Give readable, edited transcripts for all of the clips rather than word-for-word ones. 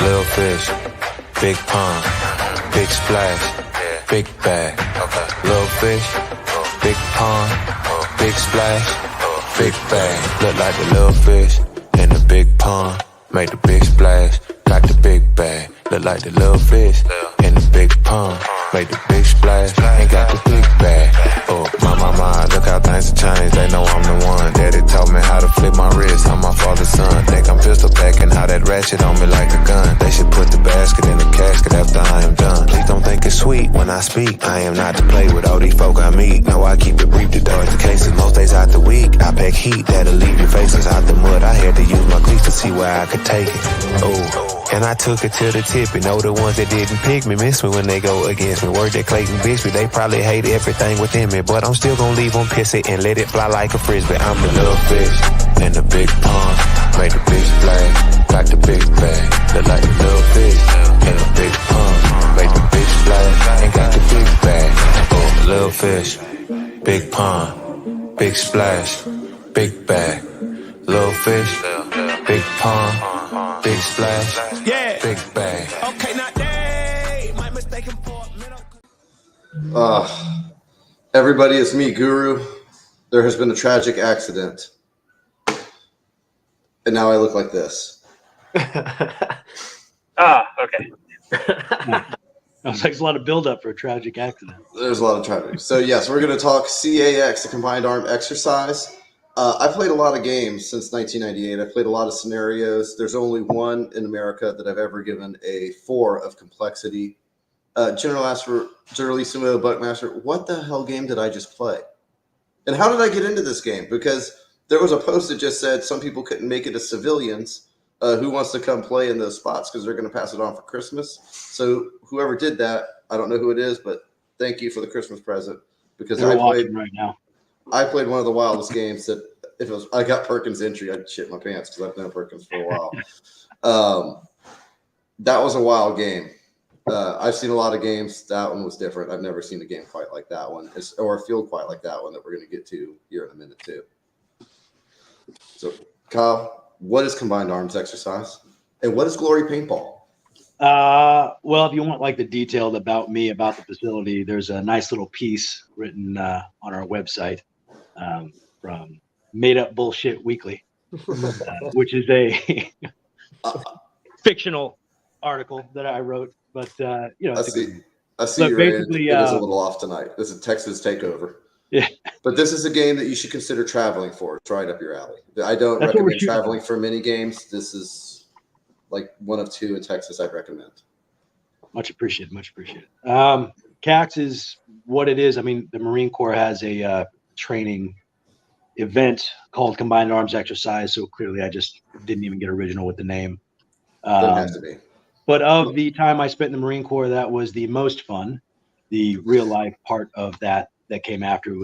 Little fish, big pond, big splash, big bag. Little fish, big pond, big splash, big bag. Look like the little fish in the big pond, make the big splash, like the big bag. Look like the little fish in the big pond, make the big splash, ain't got the big bag. Oh, my, look how things have changed, they know I'm the one. Daddy taught me how to flip my wrist, I'm my father's son. Think I'm pistol packing, how that ratchet on me like a gun. They should put the basket in the casket after I am done. Please don't think it's sweet when I speak, I am not to play with all these folk I meet. No, I keep it brief to dodge the cases, most days out the week. I pack heat that'll leave your faces out the mud. I had to use my cleats to see where I could take it. Oh, and I took it to the tip. And know the ones that didn't pick me miss me when they go against me. Word that Clayton Bixby, they probably hate everything within me, but I'm still gonna leave them pissy and let it fly like a frisbee. I'm the little fish in the big pond, make the big splash, like the big bag. Look like the little fish in the big pond, make the big splash, ain't got the big bag. Oh, little fish, big pond, big splash, big bag. Little fish, big pond, big splash, big bag. Okay, not they might mistake him for a minute. Everybody, it's me, Guru. There has been a tragic accident. And now I look like this. Okay. I was like, there's a lot of buildup for a tragic accident. There's a lot of tragedy. So, yes, we're going to talk CAX, the Combined Arm Exercise. I've played a lot of games since 1998. I've played a lot of scenarios. There's only one in America that I've ever given a 4 of complexity. General Sumo Buckmaster, what the hell game did I just play? And how did I get into this game? Because there was a post that just said some people couldn't make it as civilians. Who wants to come play in those spots because they're going to pass it on for Christmas? So whoever did that, I don't know who it is, but thank you for the Christmas present. Because I played right now. I played one of the wildest games that if it was I got Perkins entry, I'd shit my pants because I've known Perkins for a while. That was a wild game. I've seen a lot of games. That one was different. I've never seen a game quite like that one, or a field quite like that one that we're going to get to here in a minute too. So, Kyle, what is Combined Arms Exercise, and what is Glory Paintball? Well, if you want like the detailed about me, about the facility, there's a nice little piece written on our website from Made Up Bullshit Weekly, which is a fictional article that I wrote. But I see you're basically it is a little off tonight. This is Texas Takeover. Yeah, but this is a game that you should consider traveling for. It's right up your alley. I don't recommend traveling for mini games. This is like one of 2 in Texas I'd recommend. Much appreciated. CAX is what it is. I mean, the Marine Corps has a training event called Combined Arms Exercise. So clearly I just didn't even get original with the name. Doesn't have to be. But of the time I spent in the Marine Corps, that was the most fun. The real life part of that came after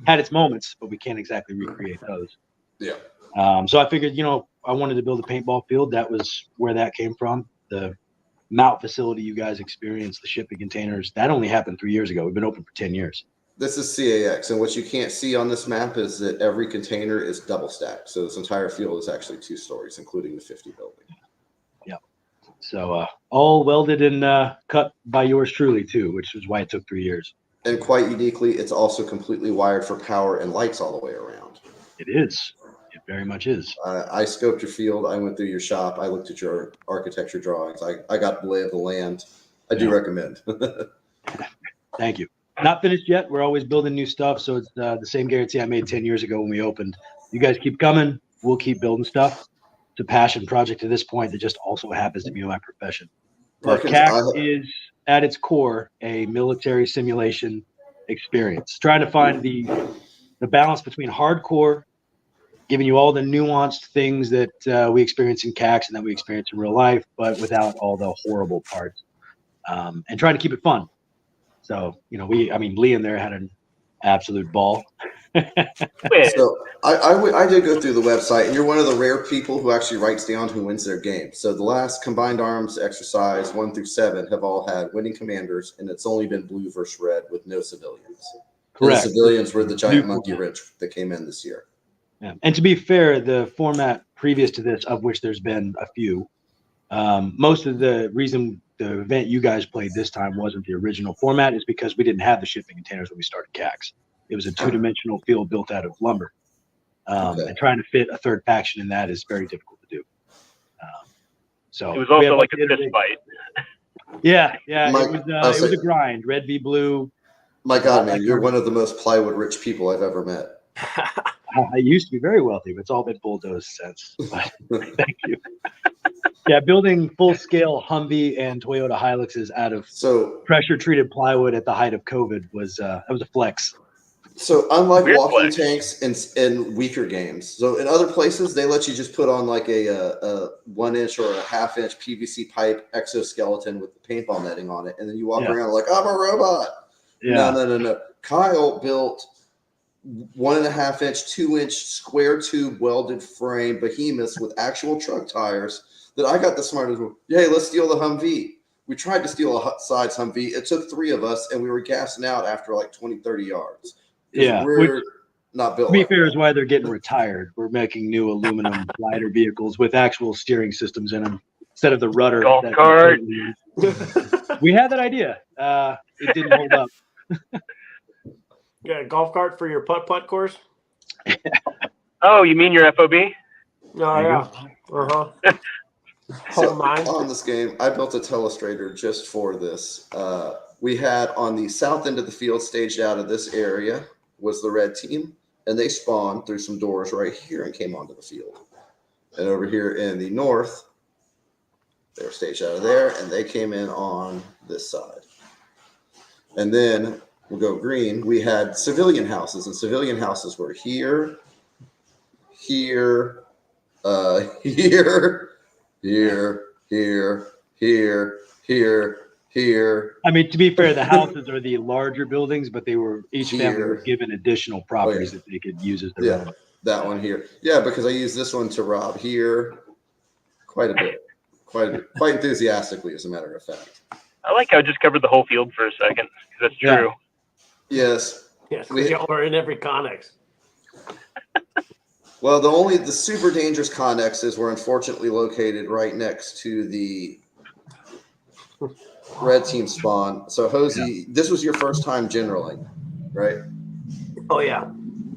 had its moments, but we can't exactly recreate those. Yeah. So I figured, I wanted to build a paintball field. That was where that came from. The Mount facility you guys experienced, the shipping containers, that only happened 3 years ago. We've been open for 10 years. This is CAX, and what you can't see on this map is that every container is double stacked. So this entire field is actually 2 stories, including the 50 building. So all welded and cut by yours truly too, which is why it took 3 years. And quite uniquely, it's also completely wired for power and lights all the way around. It is. It very much is. I scoped your field. I went through your shop. I looked at your architecture drawings. I got the lay of the land. I do recommend. Thank you. Not finished yet. We're always building new stuff. So it's the same guarantee I made 10 years ago when we opened. You guys keep coming. We'll keep building stuff. It's a passion project at this point that just also happens to be my profession. But CAX is at its core a military simulation experience, trying to find the balance between hardcore, giving you all the nuanced things that we experience in CAX and that we experience in real life, but without all the horrible parts, and trying to keep it fun. So, Lee in there had an absolute ball. So I did go through the website, and you're one of the rare people who actually writes down who wins their game. So the last Combined Arms Exercise 1 through 7 have all had winning commanders, and it's only been blue versus red with no civilians. Correct. And the civilians were the giant monkey wrench that came in this year. Yeah. And to be fair, the format previous to this, of which there's been a few, Most of the reason the event you guys played this time wasn't the original format is because we didn't have the shipping containers when we started CAX. It was a two-dimensional field built out of lumber. And trying to fit a third faction in that is very difficult to do. So it was also like a fist fight. Yeah. It was a grind. Red v blue. My God, man, you're one of the most plywood-rich people I've ever met. I used to be very wealthy, but it's all been bulldozed since. But thank you. Yeah, building full-scale Humvee and Toyota Hiluxes out of pressure-treated plywood at the height of COVID was that was a flex. So unlike walking tanks in weaker games, so in other places they let you just put on like a 1 inch or a half-inch PVC pipe exoskeleton with the paintball netting on it, and then you walk around like I'm a robot. Yeah. No. Kyle built 1.5 inch, 2 inch square tube welded frame behemoths with actual truck tires that I got the smartest. Yay, let's steal the Humvee. We tried to steal a sides Humvee. It took 3 of us, and we were gassing out after like 20, 30 yards. Yeah, we're not built. To be like fair, that. is why they're getting retired. We're making new aluminum glider vehicles with actual steering systems in them instead of the rudder. Golf cart. We had that idea. It didn't hold up. You got a golf cart for your putt-putt course? Oh, you mean your FOB? Oh, yeah. So on this game, I built a telestrator just for this. We had on the south end of the field, staged out of this area, was the red team, and they spawned through some doors right here and came onto the field. And over here in the north, they were staged out of there, and they came in on this side. And then we'll go green. We had civilian houses, and civilian houses were here, here, here. I mean, to be fair, the houses are the larger buildings, but each family was given additional properties that they could use as their own. That one here. Yeah, because I used this one to rob here quite a bit. Quite enthusiastically, as a matter of fact. I like how I just covered the whole field for a second. That's true. Yes. Yes, y'all are in every Connex. Well, the super dangerous Connexes were unfortunately located right next to the red team spawn. So, Hosey, this was your first time generaling, right? Oh, yeah.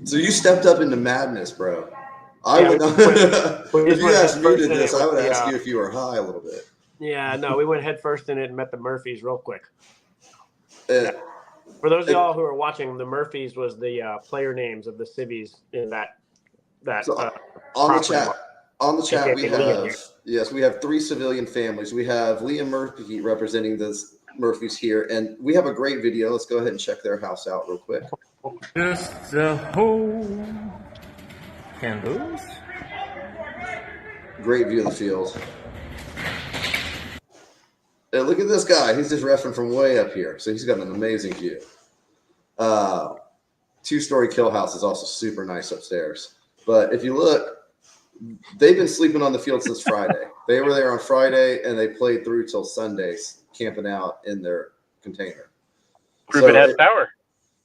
So you stepped up into madness, bro. If you asked me to this, I would ask you if you were high a little bit. Yeah, no, we went head first in it and met the Murphys real quick. For those of y'all who are watching, the Murphys was the player names of the civvies in that on the chat we have 3 civilian families. We have Liam Murphy representing the Murphys here, and we have a great video. Let's go ahead and check their house out real quick. Just the whole candles. Great view of the field. And look at this guy. He's just reffing from way up here, so he's got an amazing view. 2-story kill house is also super nice upstairs. But if you look, they've been sleeping on the field since Friday. They were there on Friday, and they played through till Sundays, camping out in their container. Prove it has power.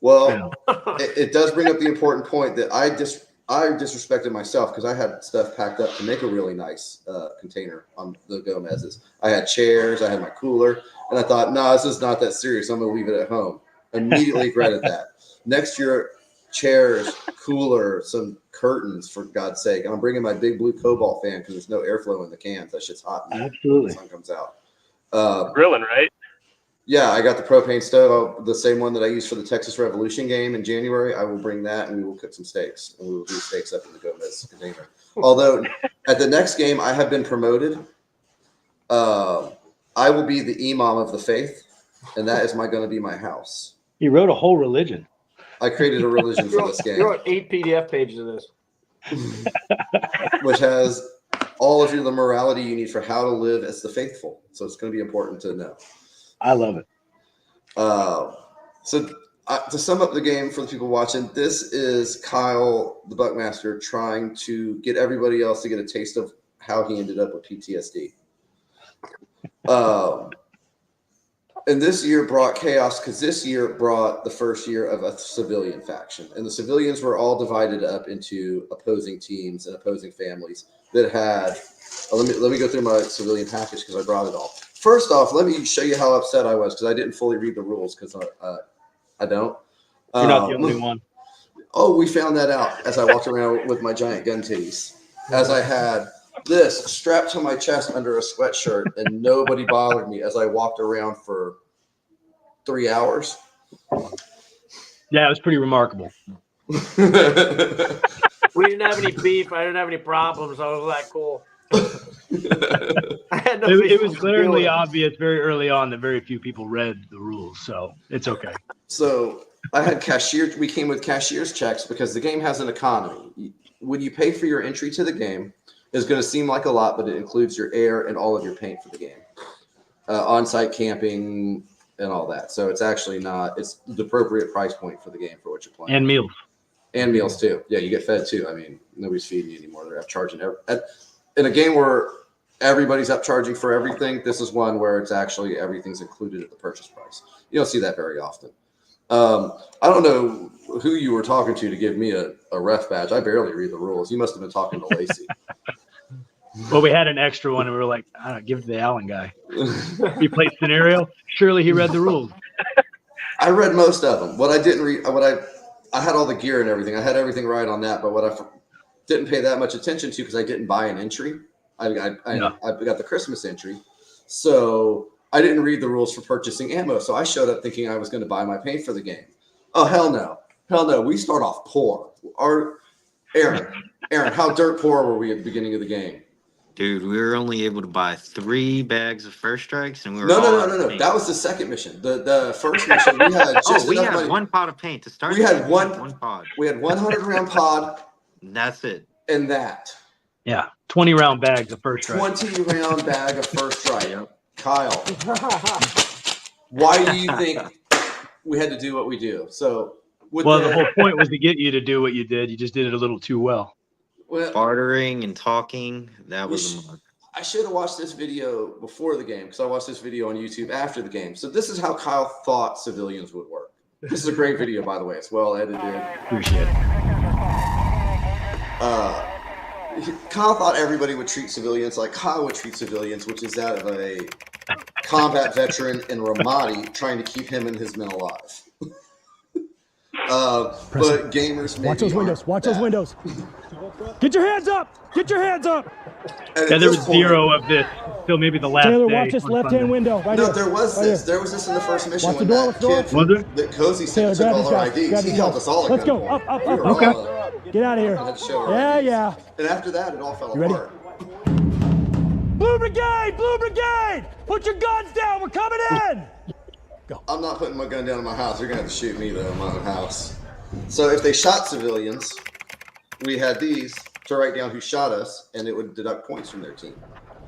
Well, it does bring up the important point that I disrespected myself because I had stuff packed up to make a really nice container on the Gomez's. I had chairs, I had my cooler, and I thought, no, this is not that serious. I'm going to leave it at home. Immediately regretted that. Next year, chairs, cooler, some curtains, for God's sake. And I'm bringing my big blue Cobalt fan because there's no airflow in the cans. That shit's hot. Absolutely. The sun comes out. Grilling, right? Yeah, I got the propane stove, the same one that I used for the Texas Revolution game in January. I will bring that, and we will cook some steaks, and we will do steaks up in the Gomez container. Although at the next game, I have been promoted. I will be the imam of the faith, and that is going to be my house. He wrote a whole religion. I created a religion for this game. You wrote 8 PDF pages of this. Which has all of the morality you need for how to live as the faithful. So it's going to be important to know. I love it. So to sum up the game for the people watching, this is Kyle, the Buckmaster, trying to get everybody else to get a taste of how he ended up with PTSD. And this year brought chaos because this year brought the first year of a civilian faction. And the civilians were all divided up into opposing teams and opposing families that had. Let me go through my civilian package because I brought it all. First off, let me show you how upset I was because I didn't fully read the rules because I don't. You're not the only one. Oh, we found that out as I walked around with my giant gun titties. As I had this strapped to my chest under a sweatshirt, and nobody bothered me as I walked around for 3 hours. Yeah, it was pretty remarkable. We didn't have any beef. I didn't have any problems. I was like, cool. I had no It was issues glaringly doing it. obvious very early on that very few people read the rules, so it's okay. So I had cashier. We came with cashier's checks because the game has an economy. When you pay for your entry to the game, it's going to seem like a lot, but it includes your air and all of your paint for the game, on-site camping and all that. So it's actually not. It's the appropriate price point for the game for what you're playing. And meals. And meals too. Yeah, you get fed too. I mean, nobody's feeding you anymore. They're upcharging. In a game where everybody's upcharging for everything, this is one where it's actually everything's included at the purchase price. You don't see that very often. I don't know who you were talking to give me a ref badge. I barely read the rules. You must have been talking to Lacey. Well, we had an extra one, and we were like, I don't know, give it to the Allen guy. He played scenario. Surely he read the rules. I read most of them. What I didn't read, I had all the gear and everything. I had everything right on that. But what I didn't pay that much attention to because I didn't buy an entry. I got the Christmas entry, so I didn't read the rules for purchasing ammo. So I showed up thinking I was going to buy my paint for the game. Oh hell no! We start off poor. Aaron, how dirt poor were we at the beginning of the game? Dude, we were only able to buy 3 bags of first strikes, and we were No. paint. That was the second mission. The first mission we had just we enough had money. 1 pot of paint to start. We had one pod. We had 100 round pod. And that's it. And that. Yeah, 20 round bags of first strike. 20 round bag of first strike. Kyle, why do you think we had to do what we do? So, the whole point was to get you to do what you did. You just did it a little too well. Bartering and talking, that was a mug. I should have watched this video before the game because I watched this video on YouTube after the game. So this is how Kyle thought civilians would work. This is a great video, by the way. It's well edited. Appreciate it. Kyle thought everybody would treat civilians like Kyle would treat civilians, which is that of a combat veteran in Ramadi trying to keep him and his men alive. But gamers watch those windows. Watch those windows. Get your hands up. Get your hands up. Yeah, there was 0 of this till maybe the last Taylor, day. watch this left-hand window. Right here. There was right this. Here. There was this in the first mission. Watch the when door. that Watch the door. kid that Cozy Taylor, sent grab all these our guys. IDs. Grab He these held guys. us all. Let's go. Up. Okay. Get out of here. Had to show our IDs. Yeah. And after that, it all fell You ready? apart. Blue Brigade! Blue Brigade! Put your guns down. We're coming in. Go. I'm not putting my gun down in my house. You're gonna have to shoot me though in my own house. So if they shot civilians, we had these to write down who shot us, and it would deduct points from their team.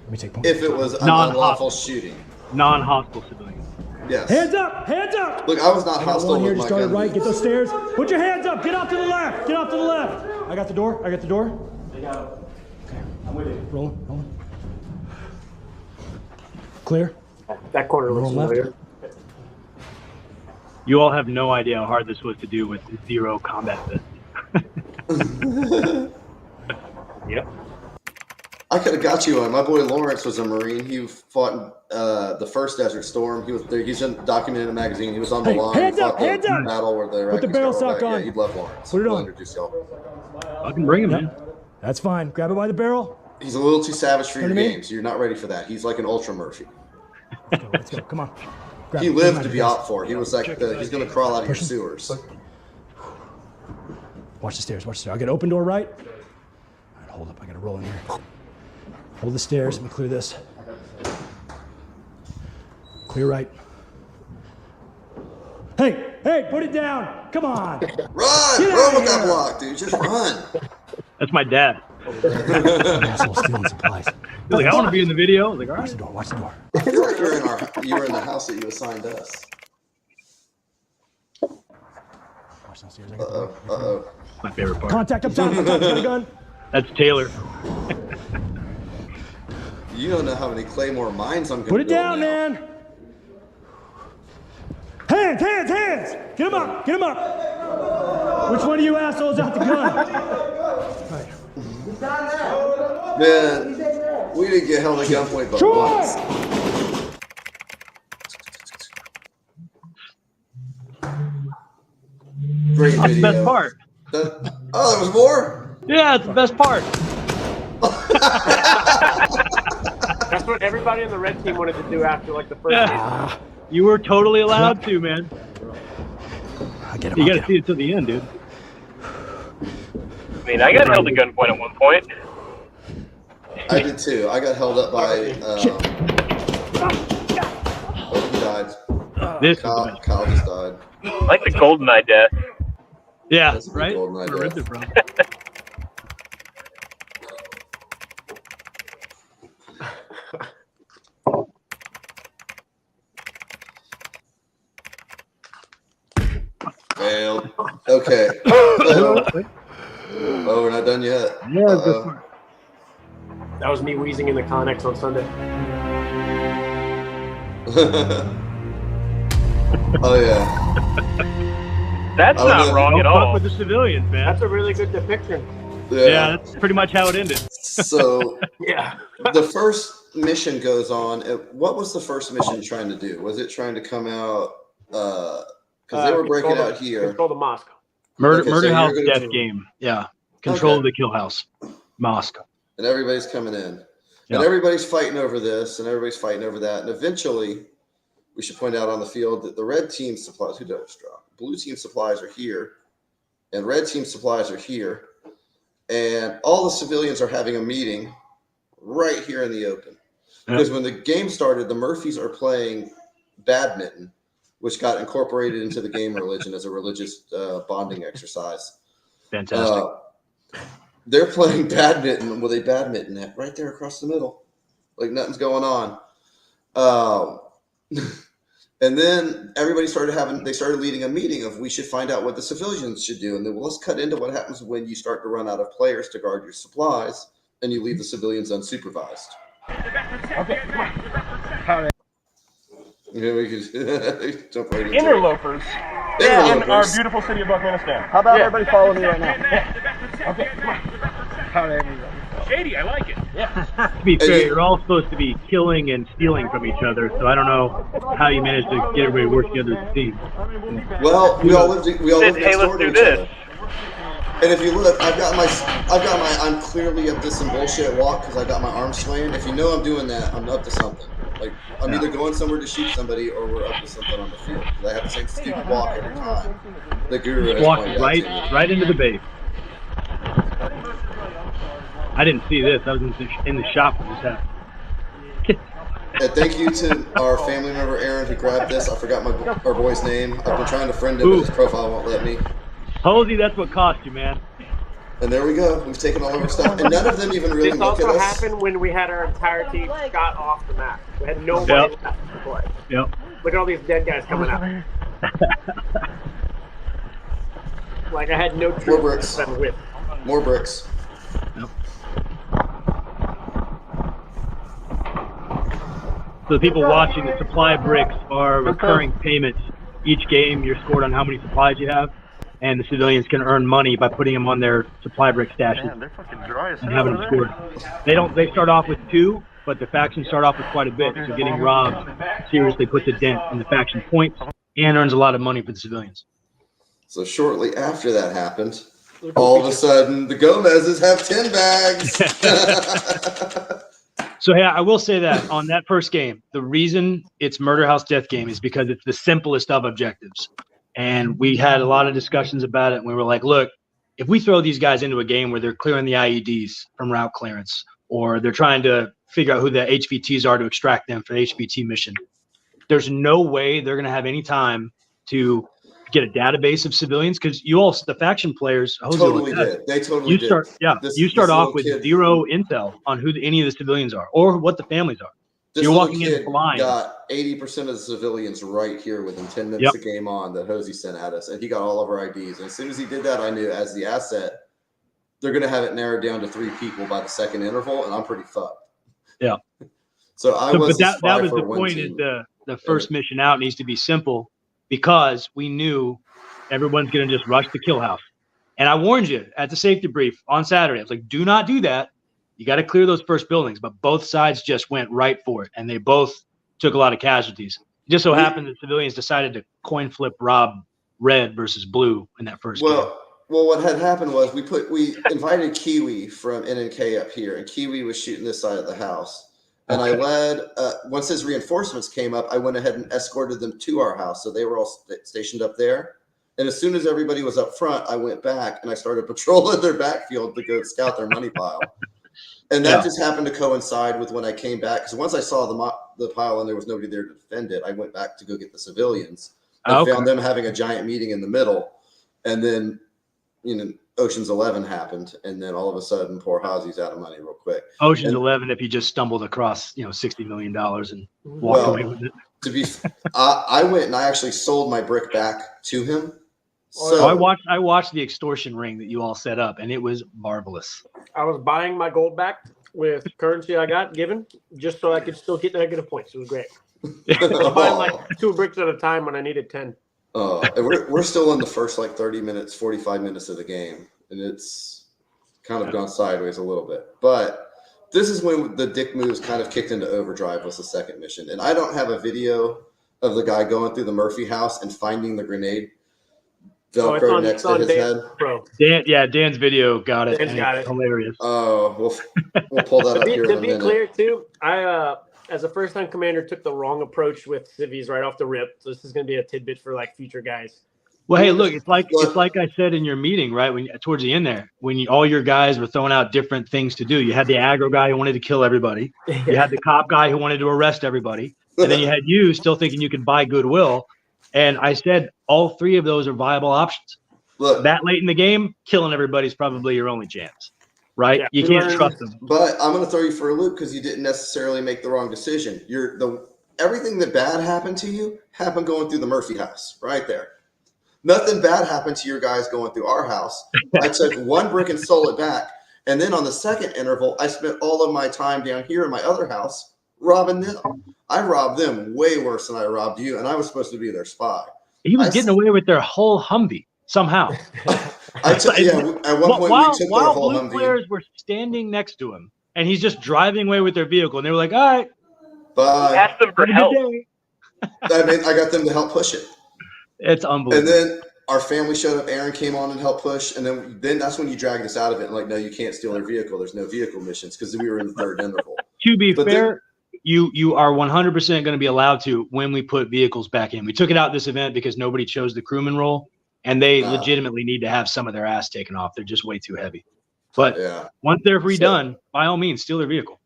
Let me take points. If it was an unlawful shooting. Non-hostile civilians. Yes. Hands up! Hands up! Look, I was not hostile One here. with Just my started gun. right. Get those stairs. Put your hands up. Get off to the left. Get off to the left. I got the door. Okay. I'm with you. Rolling. Clear. That corner looks Roll left. familiar. You all have no idea how hard this was to do with 0 combat vets. Yep. I could have got you on. My boy Lawrence was a Marine. He fought in the first Desert Storm. He was there. He's documented in a magazine. He was on the Hey, line. hands He fought up, the hands up. battle where the Put the Iraqis barrel got rolled sock back. on. Yeah, you'd love Lawrence. Put it We'll on. introduce y'all. I can bring him in. That's fine. Grab it by the barrel. He's a little too savage for Turn your to me. game, so you're not ready for that. He's like an Ultra Murphy. Let's go. Come on. Grab He it. lived Come to on, be guys. out for. He was like he's gonna crawl out of your sewers. Watch the stairs. I got open door right. All right, hold up. I got to roll in here. Hold the stairs. Let me clear this. Clear right. Hey, put it down. Come on. Run! Get Run out with that here. block, dude. Just run. That's my dad. Asshole stealing supplies. He's like, I want to be in the video. I was like, all Watch the right. door. Watch the door. I feel like you were in the house that you assigned us. Watch downstairs. I got the door. Uh-oh. My favorite part. Contact up top. Got a gun. That's Taylor. You don't know how many Claymore mines I'm gonna Put it build down, now. man. Hands, hands, hands! Get him up, get him up! Which one of you assholes out the gun? Man, we didn't get held at gunpoint but once. Great That's video. the best part. Oh, there was more? Yeah, it's the best part. That's what everybody on the red team wanted to do after like the first game. You were totally allowed to, man. Get him You up, got to get see it till the end, dude. I mean, I got held at gunpoint at one point. I did too. I got held up by. Oh, he died. This is the Kyle, best. Kyle just died. I like the GoldenEye death. Yeah, That's a good right? golden idea. I ripped it from. Failed. Okay. Oh, we're not done yet. Yeah, it's the best part. That was me wheezing in the Connex on Sunday. Oh yeah. That's Oh, not no. wrong Don't at fuck all. with the civilians, man. That's a really good depiction. Yeah, that's pretty much how it ended. So Yeah. the first mission goes on. What was the first mission trying to do? Was it trying to come out? Because they were breaking Control out the- here. Control the mosque. Murder, Okay, so Murder you're House gonna death do- game. Yeah. Control Okay. of the kill house. Mosque. And everybody's coming in. Yeah. And everybody's fighting over this, and everybody's fighting over that. And eventually, we should point out on the field that the red team supplies, who did I just drop? Blue team supplies are here, and red team supplies are here. And all the civilians are having a meeting right here in the open. Because when the game started, the Murphys are playing badminton, which got incorporated into the game religion as a religious bonding exercise. Fantastic. They're playing badminton with a badminton net right there across the middle, like nothing's going on. And then everybody started leading a meeting of we should find out what the civilians should do. And then let's cut into what happens when you start to run out of players to guard your supplies and you leave the civilians unsupervised. Okay, come on. Yeah, we could jump right into it. Interlopers. In our beautiful city of Afghanistan. How about everybody follow me right now? Okay, come on. Shady, I like it. To be fair, you're all supposed to be killing and stealing from each other, so I don't know how you managed to get everybody to work together as a team. Well, we all live Hey, next door let's to do each this. other. And if you look, I'm clearly up to some bullshit walk because I got my arm swaying. If you know I'm doing that, I'm up to something. Like I'm either going somewhere to shoot somebody or we're up to something on the field. Because I have the same stupid walk every time. The guru has Walked pointed out to me. right into the base. I didn't see this. I was in the shop when this happened. And thank you to our family member Aaron who grabbed this. I forgot our boy's name. I've been trying to friend him, but his profile won't let me. Hosey, that's what cost you, man. And there we go. We've taken all of our stuff, and none of them even really This look at also us. happened when we had our entire team shot off the map. We had nobody left to play. Yep. Look at all these dead guys coming out. Like I had no More troops bricks. to defend with. More bricks. Yep. So the people watching, the supply bricks are recurring payments. Each game, you're scored on how many supplies you have, and the civilians can earn money by putting them on their supply brick stashes. Man, they're fucking dry as And hell having over them scored. They start off with 2, but the factions start off with quite a bit. So getting robbed seriously puts a dent in the faction points and earns a lot of money for the civilians. So shortly after that happened, all of a sudden the Gomez's have 10 bags. So yeah, I will say that on that first game, the reason it's Murder House Death Game is because it's the simplest of objectives. And we had a lot of discussions about it, and we were like, look, if we throw these guys into a game where they're clearing the IEDs from route clearance, or they're trying to figure out who the HVTs are to extract them for the HVT mission, there's no way they're going to have any time to get a database of civilians, because the faction players Totally did. They totally did. You start off with kid, 0 intel on who any of the civilians are or what the families are. This You're little walking kid in blind. got 80% of the civilians right here within 10 minutes of game on that Hosey sent at us, and he got all of our IDs. And as soon as he did that, I knew as the asset, they're going to have it narrowed down to 3 people by the second interval, and I'm pretty fucked. Yeah. So I was but that was for the one point. team. Is the first mission out needs to be simple, because we knew everyone's going to just rush the kill house. And I warned you at the safety brief on Saturday. I was like, do not do that. You got to clear those first buildings. But both sides just went right for it, and they both took a lot of casualties. It just so happened that civilians decided to coin flip rob red versus blue in that first game. Well, what had happened was we invited Kiwi from NNK up here, and Kiwi was shooting this side of the house. And I led, once his reinforcements came up, I went ahead and escorted them to our house. So they were all stationed up there. And as soon as everybody was up front, I went back and I started patrolling their backfield to go scout their money pile. And that just happened to coincide with when I came back. Because once I saw the pile and there was nobody there to defend it, I went back to go get the civilians. I found them having a giant meeting in the middle. And then, Ocean's 11 happened. And then all of a sudden, poor Hazi's out of money real quick. Ocean's 11, if you just stumbled across, $60 million and walked away with it. I went and I actually sold my brick back to him. So I watched the extortion ring that you all set up, and it was marvelous. I was buying my gold back with currency I got given just so I could still get negative points. It was great. I was buying like 2 bricks at a time when I needed 10. And we're still in the first 30 minutes, 45 minutes of the game, and it's kind of gone sideways a little bit. But this is when the dick moves kind of kicked into overdrive was the second mission. And I don't have a video of the guy going through the Murphy house and finding the grenade Velcro next to his head. Bro. Dan's video got it. Dan's got it. Hilarious. Oh, we'll pull that up here in a minute. To be clear, too, I as a first-time commander took the wrong approach with civvies right off the rip. So this is going to be a tidbit for future guys. Well, hey, look, it's like I said in your meeting, right? When towards the end there, when all your guys were throwing out different things to do, you had the aggro guy who wanted to kill everybody, you had the cop guy who wanted to arrest everybody, and then you had you still thinking you could buy goodwill. And I said all 3 of those are viable options. Look, that late in the game, killing everybody is probably your only chance, right? You can't trust them. But I'm going to throw you for a loop because you didn't necessarily make the wrong decision. Everything that bad happened to you happened going through the Murphy house, right there. Nothing bad happened to your guys going through our house. I took 1 brick and sold it back. And then on the second interval, I spent all of my time down here in my other house robbing them. I robbed them way worse than I robbed you, and I was supposed to be their spy. He was getting away with their whole Humvee somehow. At one point we took their whole Blue Humvee. Players were standing next to him, and he's just driving away with their vehicle, and they were like, "All right, bye." Ask them for help. I got them to help push it. It's unbelievable. And then our family showed up. Aaron came on and helped push, and then that's when you dragged us out of it. And no, you can't steal their vehicle. There's no vehicle missions because we were in the third interval. To be fair, you are 100% going to be allowed to when we put vehicles back in. We took it out this event because nobody chose the crewman role, and they legitimately need to have some of their ass taken off. They're just way too heavy. But once they're redone, by all means, steal their vehicle.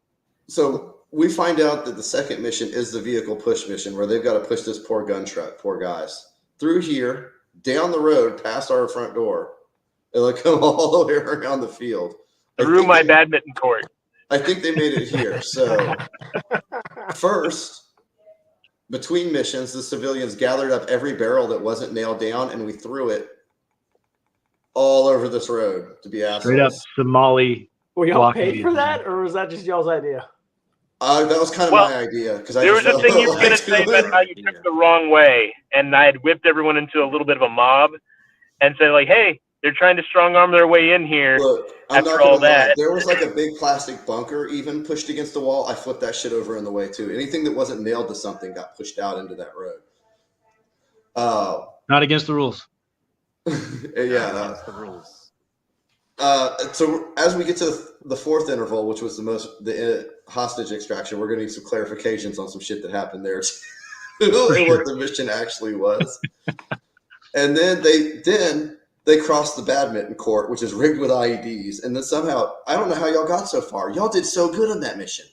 So we find out that the second mission is the vehicle push mission where they've got to push this poor gun truck, poor guys, through here, down the road, past our front door, and come all the way around the field. Through my badminton court. I think they made it here. So first, between missions, the civilians gathered up every barrel that wasn't nailed down, and we threw it all over this road to be assholes. Straight up Somali. Were y'all paid for that, or was that just y'all's idea? That was kind of my idea. There was a thing you were going to say about how you took the wrong way, and I had whipped everyone into a little bit of a mob and said, hey, they're trying to strong arm their way in here. Look, after all that. There was a big plastic bunker even pushed against the wall. I flipped that shit over in the way too. Anything that wasn't nailed to something got pushed out into that road. Not against the rules. That's the rules. So as we get to the fourth interval, which was the hostage extraction, we're going to need some clarifications on some shit that happened there and what the mission actually was. And then they crossed the badminton court, which is rigged with IEDs. And then somehow, I don't know how y'all got so far. Y'all did so good on that mission.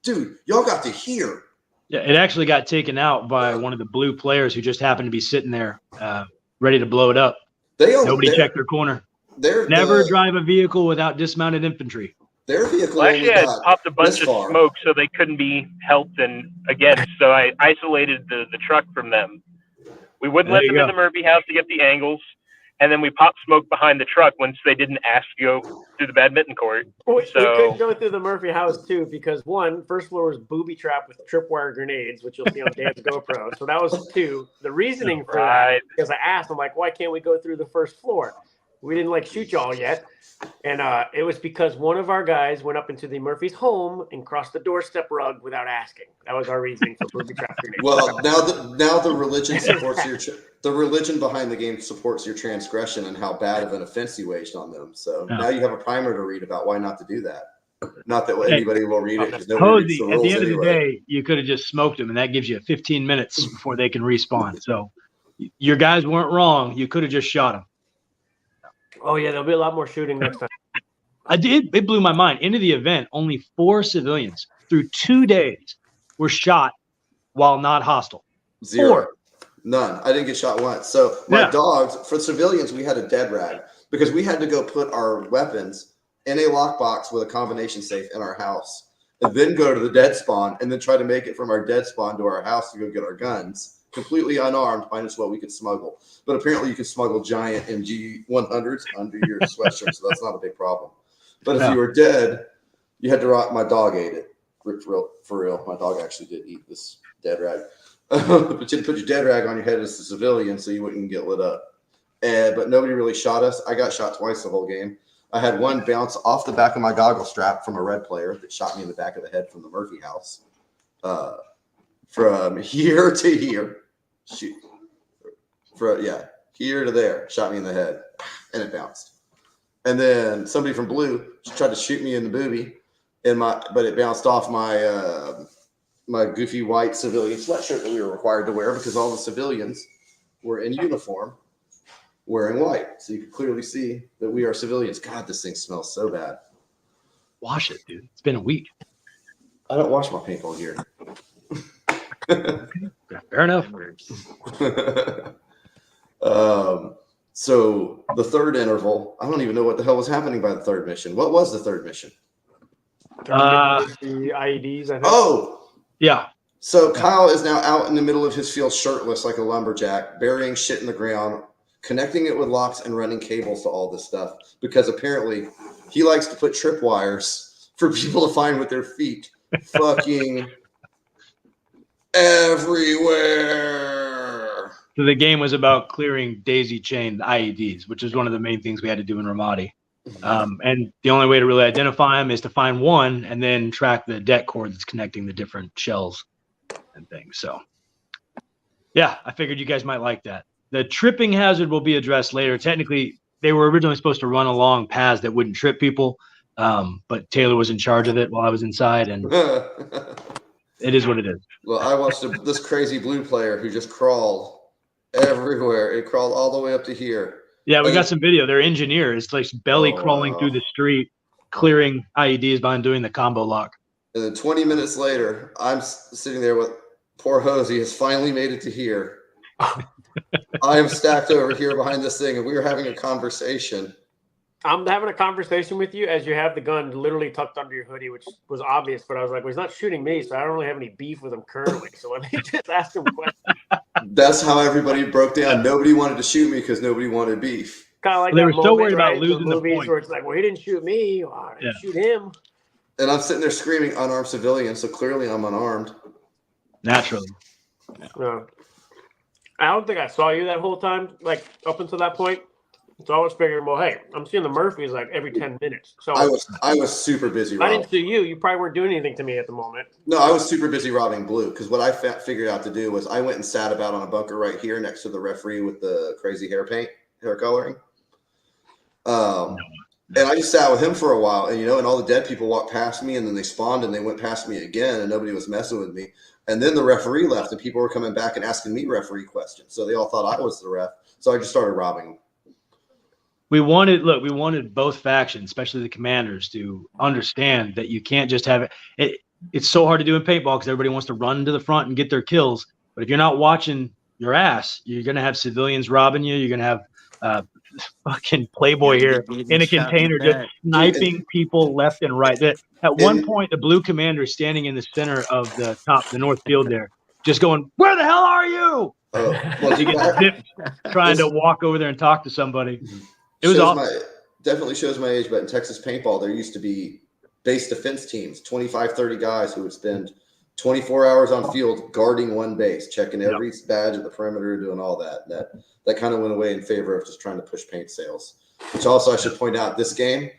Dude, y'all got to here. Yeah, it actually got taken out by one of the blue players who just happened to be sitting there ready to blow it up. Nobody checked their corner. Never drive a vehicle without dismounted infantry. Their vehicle actually had popped a bunch of smoke so they couldn't be helped. And again, so I isolated the truck from them. We wouldn't let them in the Murphy house to get the angles. and then we popped smoke behind the truck once they didn't ask to go through the badminton court. We So couldn't go through the Murphy house too because one, first floor was booby trapped with tripwire grenades, which you'll see on Dan's GoPro. So that was two. The reasoning for Right. that, because I asked, I'm like, why can't we go through the first floor? We didn't like shoot y'all yet. And it was because one of our guys went up into the Murphy's home and crossed the doorstep rug without asking. That was our reasoning for booby trap grenades. Well, now the religion supports the religion behind the game supports your transgression and how bad of an offense you waged on them. So now you have a primer to read about why not to do that. Not that anybody will read it because nobody reads the Posey, at rules the end of the anyway. day, you could have just smoked them, and that gives you 15 minutes before they can respawn. So your guys weren't wrong. You could have just shot them. Oh yeah, there'll be a lot more shooting next time. It blew my mind. Into the event, only 4 civilians through 2 days were shot while not hostile. 0. 4. None. I didn't get shot once. So my dogs, for civilians, we had a dead rag because we had to go put our weapons in a lockbox with a combination safe in our house and then go to the dead spawn and then try to make it from our dead spawn to our house to go get our guns. Completely unarmed, minus what we could smuggle. But apparently you could smuggle giant MG 100s under your sweatshirt, so that's not a big problem. But if you were dead, you had to rock. My dog ate it. For real. My dog actually did eat this dead rag. But you had to put your dead rag on your head as a civilian so you wouldn't get lit up. But nobody really shot us. I got shot twice the whole game. I had one bounce off the back of my goggle strap from a red player that shot me in the back of the head from the Murphy house. From here to here. Shoot. Here to there. Shot me in the head. And it bounced. And then somebody from Blue tried to shoot me in the booby, but it bounced off my my goofy white civilian sweatshirt that we were required to wear because all the civilians were in uniform wearing white. So you could clearly see that we are civilians. God, this thing smells so bad. Wash it, dude. It's been a week. I don't wash my paintball gear. Fair enough. So the third interval, I don't even know what the hell was happening by the third mission. What was the third mission? The IEDs, I think. Oh, yeah. So Kyle is now out in the middle of his field shirtless like a lumberjack, burying shit in the ground, connecting it with locks and running cables to all this stuff because apparently he likes to put tripwires for people to find with their feet fucking everywhere. So the game was about clearing daisy-chained IEDs, which is one of the main things we had to do in Ramadi. And the only way to really identify them is to find one and then track the det cord that's connecting the different shells and things. So, yeah, I figured you guys might like that. The tripping hazard will be addressed later. Technically, they were originally supposed to run along paths that wouldn't trip people, but Taylor was in charge of it while I was inside, and it is what it is. Well, I watched this crazy Blue player who just crawled everywhere. It crawled all the way up to here. Yeah, we got some video. Their engineer is like belly crawling through the street, clearing IEDs behind doing the combo lock. And then 20 minutes later, I'm sitting there with poor Hosey has finally made it to here. I am stacked over here behind this thing, and we were having a conversation. I'm having a conversation with you as you have the gun literally tucked under your hoodie, which was obvious, but I was like, well, he's not shooting me, so I don't really have any beef with him currently. So let me just ask him questions. That's how everybody broke down. Nobody wanted to shoot me because nobody wanted beef. Kind of like They that were so moment, worried about right, losing the movies point. where it's like, well, he didn't shoot me. Oh, I didn't shoot him. And I'm sitting there screaming unarmed civilian, so clearly I'm unarmed. Naturally. No. I don't think I saw you that whole time, like up until that point. So I was figuring, well, hey, I'm seeing the Murphys like every 10 minutes. So I was super busy. I didn't see you. You probably weren't doing anything to me at the moment. No, I was super busy robbing Blue because what I figured out to do was I went and sat about on a bunker right here next to the referee with the crazy hair coloring. And I just sat with him for a while, and and all the dead people walked past me, and then they spawned, and they went past me again, and nobody was messing with me. And then the referee left, and people were coming back and asking me referee questions, so they all thought I was the ref. So I just started robbing them. We wanted both factions, especially the commanders, to understand that you can't just have it. It's so hard to do in paintball because everybody wants to run to the front and get their kills. But if you're not watching your ass, you're going to have civilians robbing you. You're going to have fucking Playboy here in a container just sniping people left and right. At one point, the Blue commander is standing in the center of the north field there, just going, "Where the hell are you?" Oh, well, You get zipped trying to walk over there and talk to somebody. It was awesome. Definitely shows my age, but in Texas paintball, there used to be base defense teams, 25, 30 guys who would spend 24 hours on field guarding one base, checking every badge at the perimeter, doing all that. That kind of went away in favor of just trying to push paint sales. Which also I should point out, this game,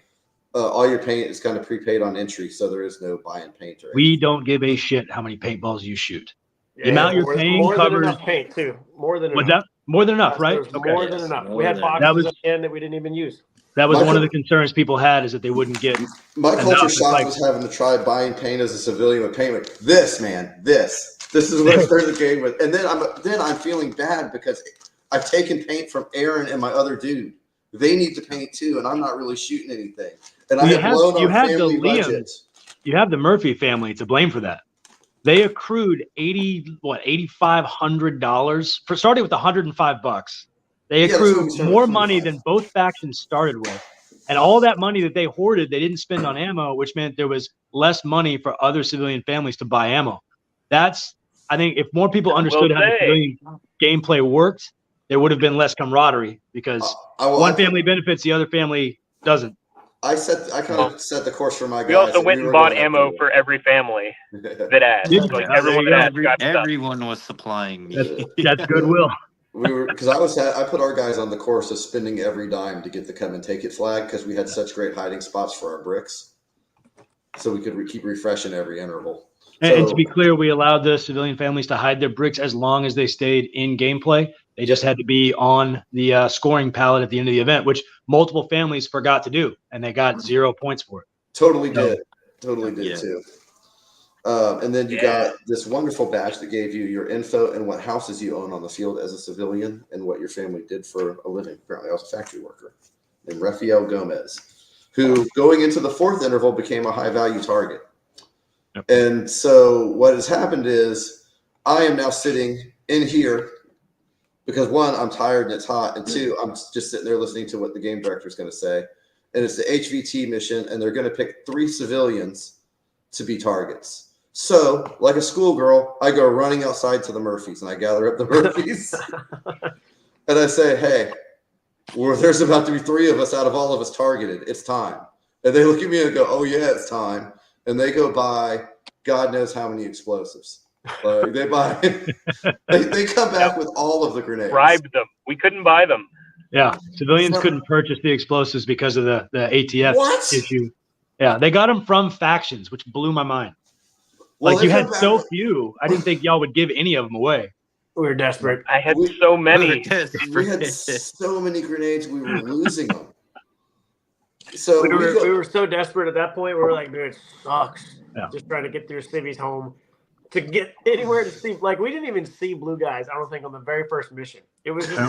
all your paint is kind of prepaid on entry, so there is no buy-in paint. We don't give a shit how many paintballs you shoot. The amount you're paying more covers than enough paint too. More than enough. What's that? More than enough, right? Okay. More than enough. We had boxes at the end that we didn't even use. That was one of the concerns people had, is that they wouldn't get. My culture shock was having to try buying paint as a civilian with paint. With this, man, this is what I started the game with, and then I'm feeling bad because I've taken paint from Aaron and my other dude. They need to paint too, and I'm not really shooting anything. And I have blown our family budgets. You have the Murphy family to blame for that. They accrued $8,500 for starting with $105. They accrued more money than both factions started with. And all that money that they hoarded, they didn't spend on ammo, which meant there was less money for other civilian families to buy ammo. I think if more people understood how the civilian gameplay worked, there would have been less camaraderie, because one family benefits, the other family doesn't. I kind of set the course for my guys. We also went and bought ammo for every family that asked. Everyone was supplying me. That's goodwill. Because I put our guys on the course of spending every dime to get the come and take it flag, because we had such great hiding spots for our bricks, so we could keep refreshing every interval. And to be clear, we allowed the civilian families to hide their bricks as long as they stayed in gameplay. They just had to be on the scoring palette at the end of the event, which multiple families forgot to do, and they got 0 points for it. Totally did too. And then you got this wonderful badge that gave you your info and what houses you own on the field as a civilian and what your family did for a living. Apparently, I was a factory worker named Rafael Gomez, who going into the fourth interval became a high-value target. Yep. And so what has happened is I am now sitting in here because, one, I'm tired and it's hot, and two, I'm just sitting there listening to what the game director is going to say. And it's the HVT mission, and they're going to pick 3 civilians to be targets. So, like a schoolgirl, I go running outside to the Murphys, and I gather up the Murphys. And I say, hey, there's about to be 3 of us out of all of us targeted. It's time. And they look at me and go, oh, yeah, it's time. And they go buy God knows how many explosives. They buy. they come back with all of the grenades. Bribed them. We couldn't buy them. Yeah, civilians couldn't purchase the explosives because of the ATF issue. Yeah, they got them from factions, which blew my mind. Well, you had so few. I didn't think y'all would give any of them away. We were desperate. I had so many. We had so many grenades, we were losing them. So we were so desperate at that point. We were like, dude, it sucks. Yeah. Just trying to get through civvies home. To get anywhere to see, like, we didn't even see blue guys, I don't think, on the very first mission. It was just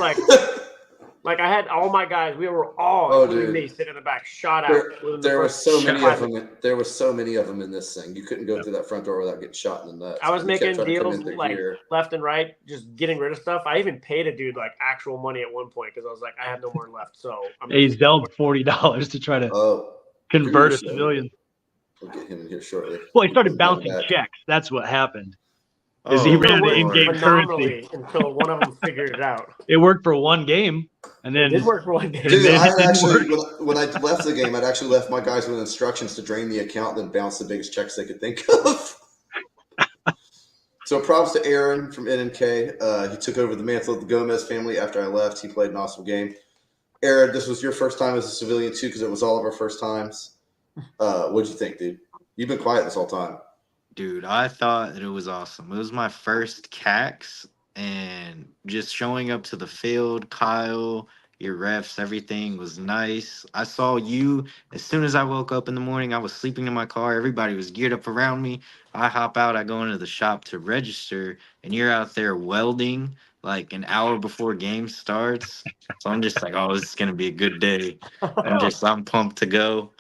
like I had all my guys, we were all, including me, sitting in the back, shot out. There were so many of them. There were so many of them in this thing. You couldn't go through that front door without getting shot in the nuts. I was making deals like left and right, just getting rid of stuff. I even paid a dude like actual money at one point because I was like, I have no more left. So he dealt $40 to try to convert a civilian. We'll get him in here shortly. Well, he started bouncing checks. That's what happened. He ran the in-game currency until one of them figured it out. It worked for one game, and then it did work for one game. Dude, when I left the game, I'd actually left my guys with instructions to drain the account, then bounce the biggest checks they could think of. So props to Aaron from NNK. He took over the mantle of the Gomez family after I left. He played an awesome game. Aaron, this was your first time as a civilian too, because it was all of our first times. What'd you think, dude? You've been quiet this whole time. Dude, I thought that it was awesome. It was my first CAX, and just showing up to the field, Kyle, your refs, everything was nice. I saw you as soon as I woke up in the morning. I was sleeping in my car. Everybody was geared up around me. I hop out. I go into the shop to register, and you're out there welding like an hour before game starts. So I'm just like, oh, this is going to be a good day. I'm pumped to go.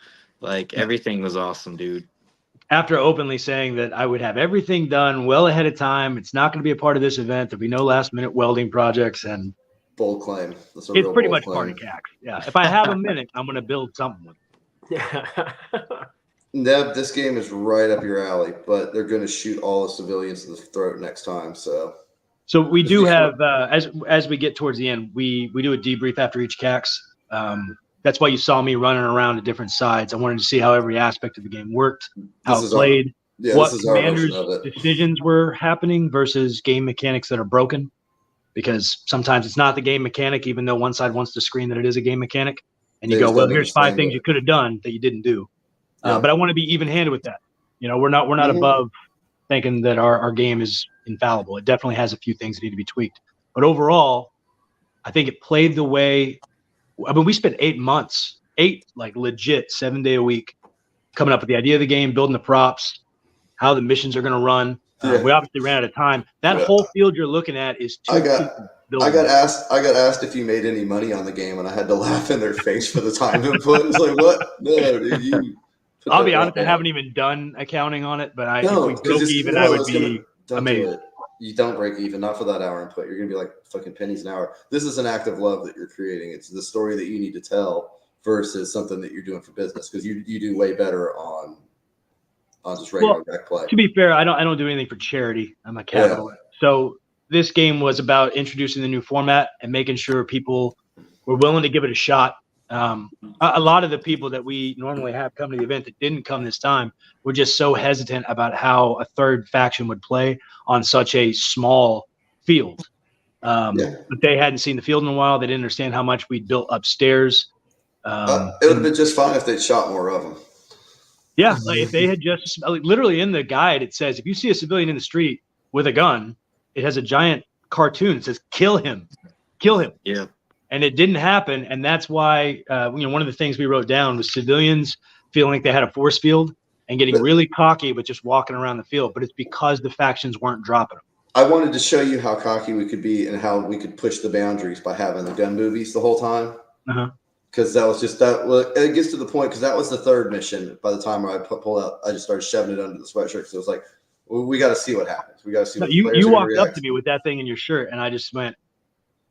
Like, everything was awesome, dude. After openly saying that I would have everything done well ahead of time, it's not going to be a part of this event. There'll be no last-minute welding projects, and bold claim. It's pretty much part of CAX. Yeah, if I have a minute, I'm going to build something with it. Yeah. Neb, this game is right up your alley, but they're going to shoot all the civilians in the throat next time. So So we do have as we get towards the end, we do a debrief after each CAX. That's why you saw me running around to different sides. I wanted to see how every aspect of the game worked, how it played, what commanders' decisions were happening versus game mechanics that are broken. Because sometimes it's not the game mechanic, even though one side wants to screen that it is a game mechanic. And you go, well, here's 5 things you could have done that you didn't do. But I want to be even-handed with that. You know, we're not above thinking that our game is infallible. It definitely has a few things that need to be tweaked. But overall, I think it played the way – I mean, we spent 8 months, 8 like legit 7-day a week coming up with the idea of the game, building the props, how the missions are going to run. We obviously ran out of time. That whole field you're looking at is I got asked if you made any money on the game, and I had to laugh in their face for the time input. It's like, what? No, dude, I'll be honest, I haven't even done accounting on it, but if we broke even, I would be amazed. You don't break even, not for that hour input. You're gonna be like fucking pennies an hour. This is an act of love that you're creating. It's the story that you need to tell versus something that you're doing for business, because you do way better on just regular rec play. To be fair, I don't do anything for charity. I'm a capitalist. So this game was about introducing the new format and making sure people were willing to give it a shot. A lot of the people that we normally have come to the event that didn't come this time were just so hesitant about how a third faction would play on such a small field. But they hadn't seen the field in a while. They didn't understand how much we'd built upstairs. It would have been just fine if they'd shot more of them. Yeah, like if they had just literally in the guide, it says if you see a civilian in the street with a gun, it has a giant cartoon. It says kill him. Yeah. And it didn't happen, and that's why one of the things we wrote down was civilians feeling like they had a force field and getting really cocky, but just walking around the field. But it's because the factions weren't dropping them. I wanted to show you how cocky we could be and how we could push the boundaries by having the gun movies the whole time. Because that was just that. Well, it gets to the point because that was the third mission. By the time where I pulled out, I just started shoving it under the sweatshirt. Because it was like, well, we got to see what happens. We got to see. You walked up to me with that thing in your shirt, and I just went.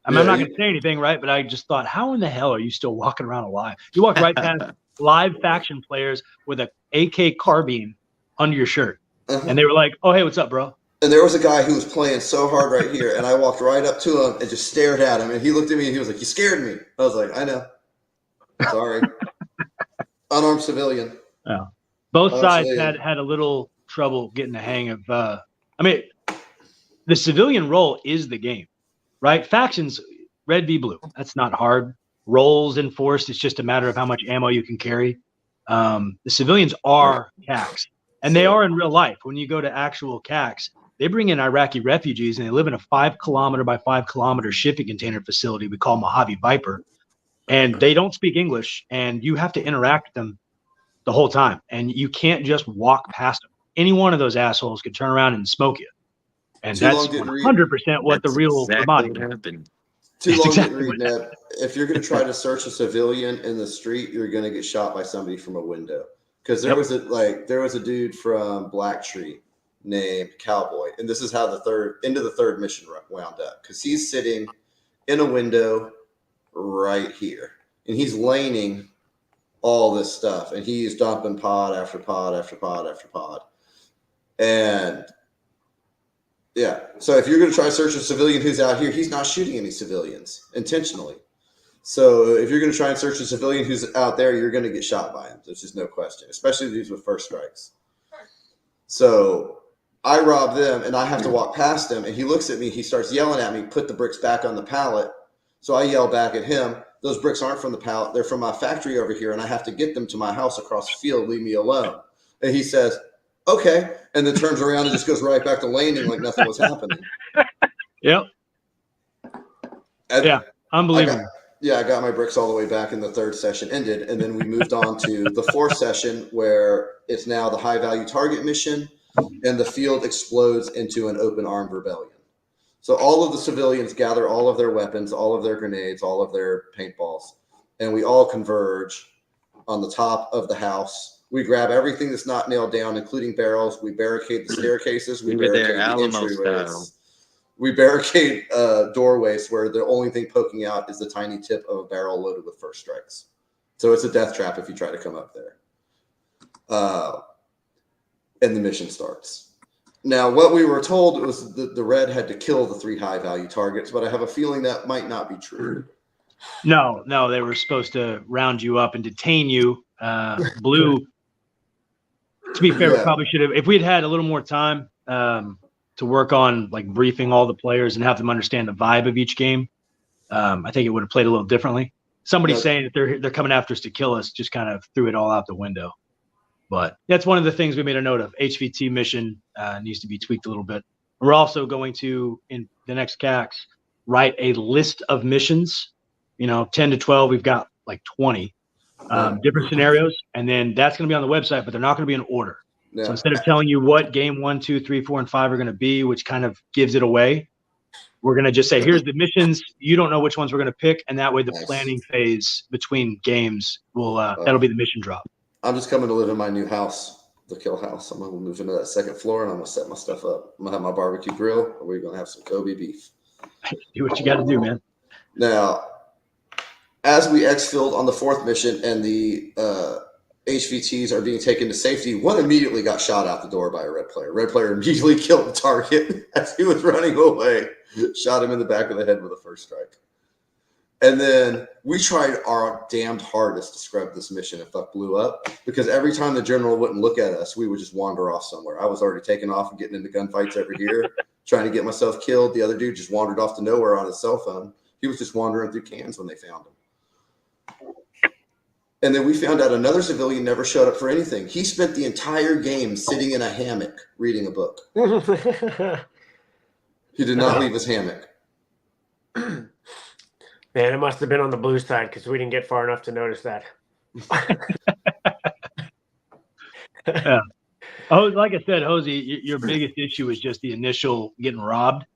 I'm not going to say anything, right? But I just thought, how in the hell are you still walking around alive? You walked right past live faction players with an AK carbine under your shirt, and they were like, "Oh, hey, what's up, bro?" And there was a guy who was playing so hard right here, and I walked right up to him and just stared at him, and he looked at me and he was like, "You scared me." I was like, "I know. Sorry." Unarmed civilian. Yeah. Both sides had a little trouble getting the hang of. I mean, the civilian role is the game, right? Factions, red v blue. That's not hard. Roles enforced. It's just a matter of how much ammo you can carry. The civilians are CAX, and they are in real life. When you go to actual CAX, they bring in Iraqi refugees, and they live in a 5 kilometer by 5 kilometer shipping container facility we call Mojave Viper. And they don't speak English, and you have to interact with them the whole time. And you can't just walk past them. Any one of those assholes could turn around and smoke you. And that's 100% what the real Ramadi happened. Too long didn't read, Neb. If you're going to try to search a civilian in the street, you're going to get shot by somebody from a window. Because there was a dude from Blacktree named Cowboy, and this is how the third mission wound up. Because he's sitting in a window right here, and he's laning all this stuff, and he's dumping pod after pod after pod after pod. And yeah, so if you're going to try to search a civilian who's out here, he's not shooting any civilians intentionally. So if you're going to try and search a civilian who's out there, you're going to get shot by him. There's just no question, especially these with first strikes. So I rob them, and I have to walk past him, and he looks at me. He starts yelling at me, "Put the bricks back on the pallet." So I yell back at him, "Those bricks aren't from the pallet. They're from my factory over here, and I have to get them to my house across the field. Leave me alone." And he says, "Okay," and then turns around and just goes right back to laning like nothing was happening. Yep. Yeah, unbelievable. I got my bricks all the way back, and the third session ended, and then we moved on to the fourth session, where it's now the high-value target mission, and the field explodes into an open-armed rebellion. So all of the civilians gather all of their weapons, all of their grenades, all of their paintballs, and we all converge on the top of the house. We grab everything that's not nailed down, including barrels. We barricade the staircases. We barricade the entryways. We barricade doorways where the only thing poking out is the tiny tip of a barrel loaded with first strikes. So it's a death trap if you try to come up there. And the mission starts. Now, what we were told was that the red had to kill the 3 high value targets, but I have a feeling that might not be true. No, they were supposed to round you up and detain you. Blue, to be fair, we probably should have. If we had had a little more time to work on like briefing all the players and have them understand the vibe of each game, I think it would have played a little differently. Somebody saying that they're coming after us to kill us just kind of threw it all out the window. But that's one of the things we made a note of. HVT mission needs to be tweaked a little bit. We're also going to, in the next CAX, write a list of missions. 10 to 12. We've got like 20 different scenarios, and then that's going to be on the website, but they're not going to be in order. Yeah. So instead of telling you what game 1, 2, 3, 4, and 5 are going to be, which kind of gives it away, we're going to just say, here's the missions. You don't know which ones we're going to pick, and that way the planning phase between games will that'll be the mission drop. I'm just coming to live in my new house, the kill house. I'm going to move into that second floor, and I'm going to set my stuff up. I'm going to have my barbecue grill, and we're going to have some Kobe beef. Do what you got to do, man. Now, as we exfilled on the 4th mission and the HVTs are being taken to safety, one immediately got shot out the door by a red player. Red player immediately killed the target as he was running away, shot him in the back of the head with a first strike. And then we tried our damned hardest to scrub this mission and fuck Blue up, because every time the general wouldn't look at us, we would just wander off somewhere. I was already taking off and getting into gunfights over here, trying to get myself killed. The other dude just wandered off to nowhere on his cell phone. He was just wandering through cans when they found him. And then we found out another civilian never showed up for anything. He spent the entire game sitting in a hammock reading a book. He did not leave his hammock. Man, it must have been on the blue side because we didn't get far enough to notice that. Yeah. Oh, like I said, Hosey, your biggest issue is just the initial getting robbed.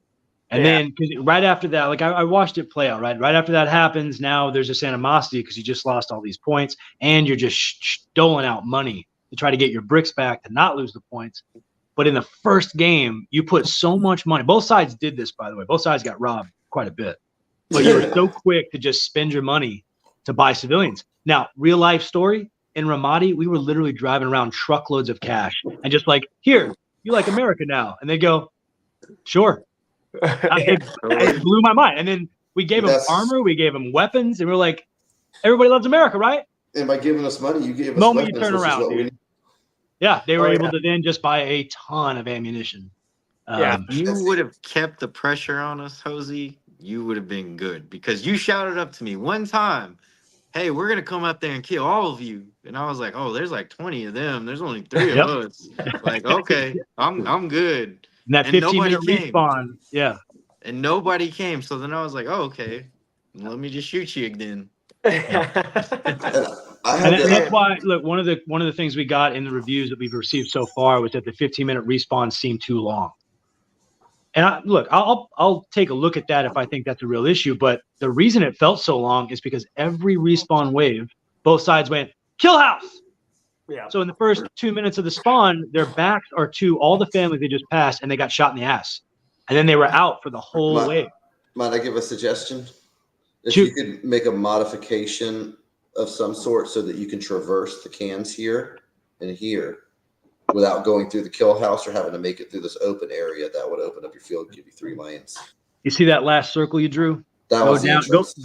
And then cause right after that, like I watched it play out, right after that happens, now there's this animosity because you just lost all these points and you're just doling out money to try to get your bricks back to not lose the points. But in the first game, you put so much money. Both sides did this, by the way. Both sides got robbed quite a bit. But you were so quick to just spend your money to buy civilians. Now, real life story, in Ramadi, we were literally driving around truckloads of cash and just like, here, you like America now. And they go, sure. It blew my mind. And then we gave them armor, we gave them weapons, and we were like, everybody loves America, right? And by giving us money, you gave us moment weapons, you turn around, dude. Yeah, they were able to then just buy a ton of ammunition. If you would have kept the pressure on us, Hosey, you would have been good, because you shouted up to me one time, hey, we're going to come up there and kill all of you. And I was like, oh, there's like 20 of them. There's only 3 of us. Like, okay, I'm good. And that 15-minute respawn, and nobody came. So then I was like, oh, okay, let me just shoot you again. And that's why, look, one of the things we got in the reviews that we've received so far was that the 15-minute respawn seemed too long. And I'll take a look at that if I think that's a real issue. But the reason it felt so long is because every respawn wave, both sides went, kill house. Yeah. So in the first 2 minutes of the spawn, their backs are to all the families they just passed, and they got shot in the ass. And then they were out for the whole wave. Might I give a suggestion? If you could make a modification of some sort so that you can traverse the cans here and here without going through the kill house or having to make it through this open area, that would open up your field and give you 3 lanes. You see that last circle you drew? Go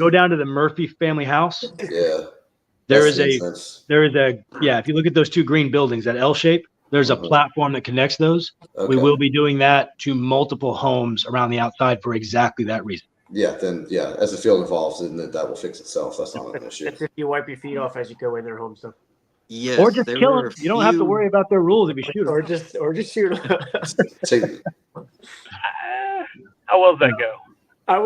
down to the Murphy family house. Yeah. There is a if you look at those 2 green buildings, that L shape, there's a platform that connects those. Okay. We will be doing that to multiple homes around the outside for exactly that reason. Yeah, then as the field evolves, then that will fix itself. That's not an issue. That's if you wipe your feet off as you go in their home stuff. Yes, or just kill them. You don't have to worry about their rules if you shoot them. Or just shoot them. How will that go? I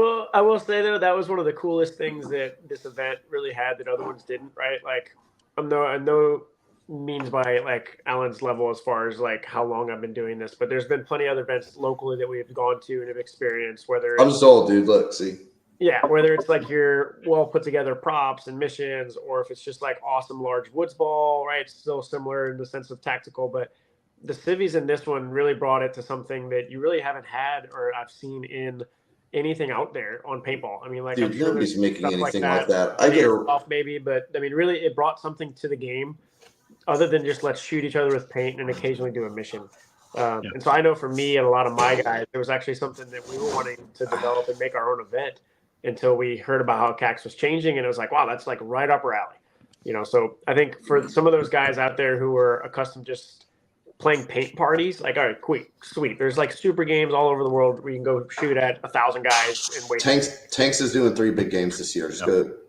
will say though, that was one of the coolest things that this event really had that other ones didn't. Right? Like, I'm no means by like Alan's level as far as like how long I've been doing this, but there's been plenty of other events locally that we've gone to and have experienced. Whether I'm just old, dude. Look, see. Yeah, whether it's like your well put together props and missions, or if it's just like awesome large woods ball, right? It's still similar in the sense of tactical, but the civvies in this one really brought it to something that you really haven't had or I've seen in anything out there on paintball. I mean, like, dude, I'm sure nobody's making anything like that. I get off maybe, but I mean, really, it brought something to the game other than just let's shoot each other with paint and occasionally do a mission. And so I know for me and a lot of my guys, it was actually something that we were wanting to develop and make our own event until we heard about how CAX was changing. And it was like, wow, that's like right up our alley. So I think for some of those guys out there who are accustomed just playing paint parties, like, all right, quick, sweet. There's like super games all over the world where you can go shoot at 1,000 guys and wait. Tanks is doing 3 big games this year.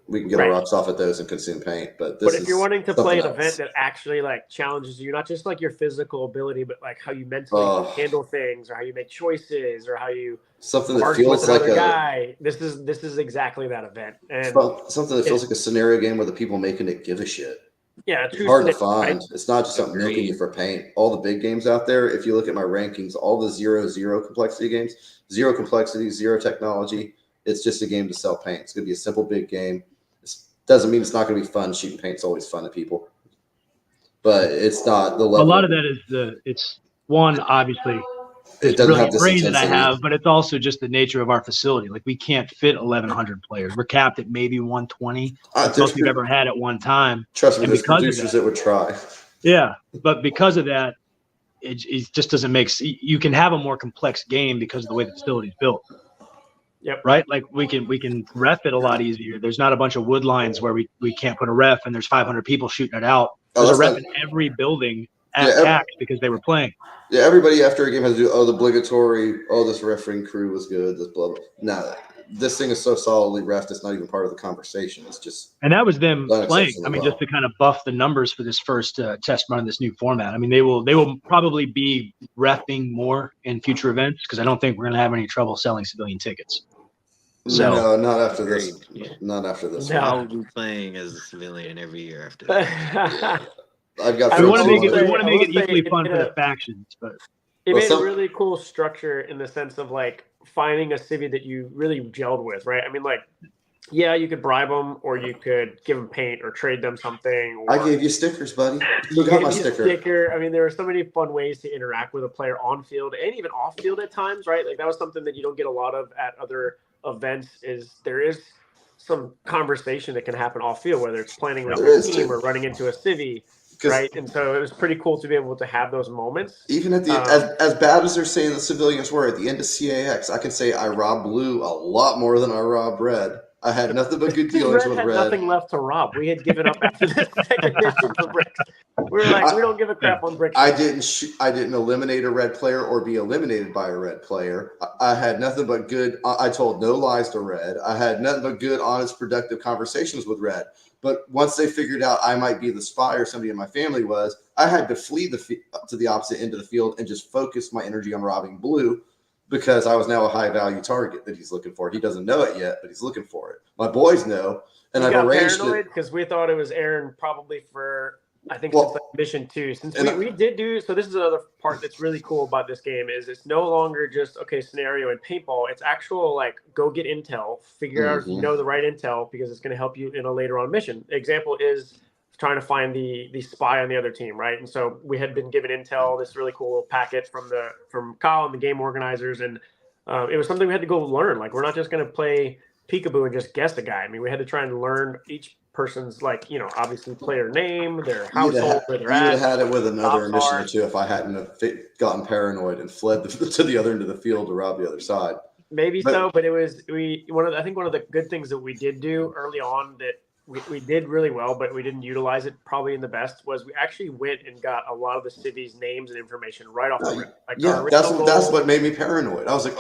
We can get our rocks off at those and consume paint. But if you're wanting to play an event that actually like challenges you, not just like your physical ability, but like how you mentally handle things, or how you make choices, or how you something that feels like a guy. This is exactly that event, and something that feels like a scenario game where the people making it give a shit. Yeah, it's hard to find. Right? It's not just something milking you for paint. All the big games out there, if you look at my rankings, all the 0 complexity games, 0 complexity, 0 technology. It's just a game to sell paint. It's going to be a simple big game. It doesn't mean it's not going to be fun. Shooting paint's always fun to people, but it's not the level. A lot of that is it's one, obviously. It doesn't have the brain that I have, but it's also just the nature of our facility. Like, we can't fit 1,100 players. We're capped at maybe 120. That's most we've ever had at one time. Trust me, there's producers that would try. Yeah, but because of that, it just doesn't make sense. You can have a more complex game because of the way the facility is built. Yep. Right? Like, we can ref it a lot easier. There's not a bunch of wood lines where we can't put a ref and there's 500 people shooting it out. There's a ref in every building at CAX because they were playing. Yeah, everybody after a game has to do, the obligatory, this refereeing crew was good, this blah, blah. No, this thing is so solidly refed, it's not even part of the conversation. It's just. And that was them playing. I mean, just to kind of buff the numbers for this first test run of this new format. I mean, they will probably be refing more in future events because I don't think we're going to have any trouble selling civilian tickets. So, no, not after this. Not after this. No. I will be playing as a civilian every year after that. I've got. We want to make it equally fun for the factions, but it made a really cool structure in the sense of like finding a civvy that you really gelled with, right? I mean, like, yeah, you could bribe them, or you could give them paint, or trade them something. Or I gave you stickers, buddy. You got my sticker. I mean, there are so many fun ways to interact with a player on field and even off field at times, right? Like, that was something that you don't get a lot of at other events. There is some conversation that can happen off field, whether it's planning with your team or running into a civvy. Right, and so it was pretty cool to be able to have those moments. Even at the as bad as they're saying the civilians were at the end of CAX, I can say I robbed blue a lot more than I robbed red. I had nothing but good dealings with red. Nothing left to rob. We had given up after the second mission for bricks. We were like, we don't give a crap on bricks. I didn't eliminate a red player or be eliminated by a red player. I had nothing but good. I told no lies to red. I had nothing but good, honest, productive conversations with red. But once they figured out I might be the spy or somebody in my family was, I had to flee to the opposite end of the field and just focus my energy on robbing blue because I was now a high-value target that he's looking for. He doesn't know it yet, but he's looking for it. My boys know, and I've arranged it. Because we thought it was Aaron probably for, I think, since like mission 2. Since we did do, so this is another part that's really cool about this game is it's no longer just, okay, scenario and paintball. It's actual, like, go get intel, figure out if you know the right intel because it's going to help you in a later on mission. Example is trying to find the spy on the other team, right? And so we had been given intel, this really cool packet from Kyle and the game organizers, and it was something we had to go learn. Like, we're not just going to play peekaboo and just guess the guy. I mean, we had to try and learn each person's, like, obviously player name, their household, where they're at. You would have had it with another mission or two if I hadn't have gotten paranoid and fled to the other end of the field to rob the other side. Maybe so, but it was I think one of the good things that we did do early on that we did really well, but we didn't utilize it probably in the best was we actually went and got a lot of the cities' names and information right off the rip. Like, that's what made me paranoid. I was like,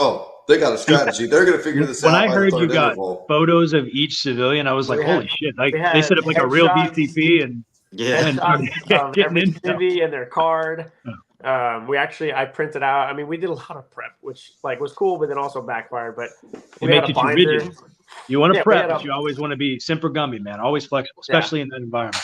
they got a strategy. They're going to figure this out. When I heard you got photos of each civilian, I was like, holy shit. Like, they set up like a real BCP and every civvy and their card. I printed out. I mean, we did a lot of prep, which was cool, but then also backfired. But it makes you too rigid. You want to prep, but you always want to be Semper Gumby, man. Always flexible, especially in that environment.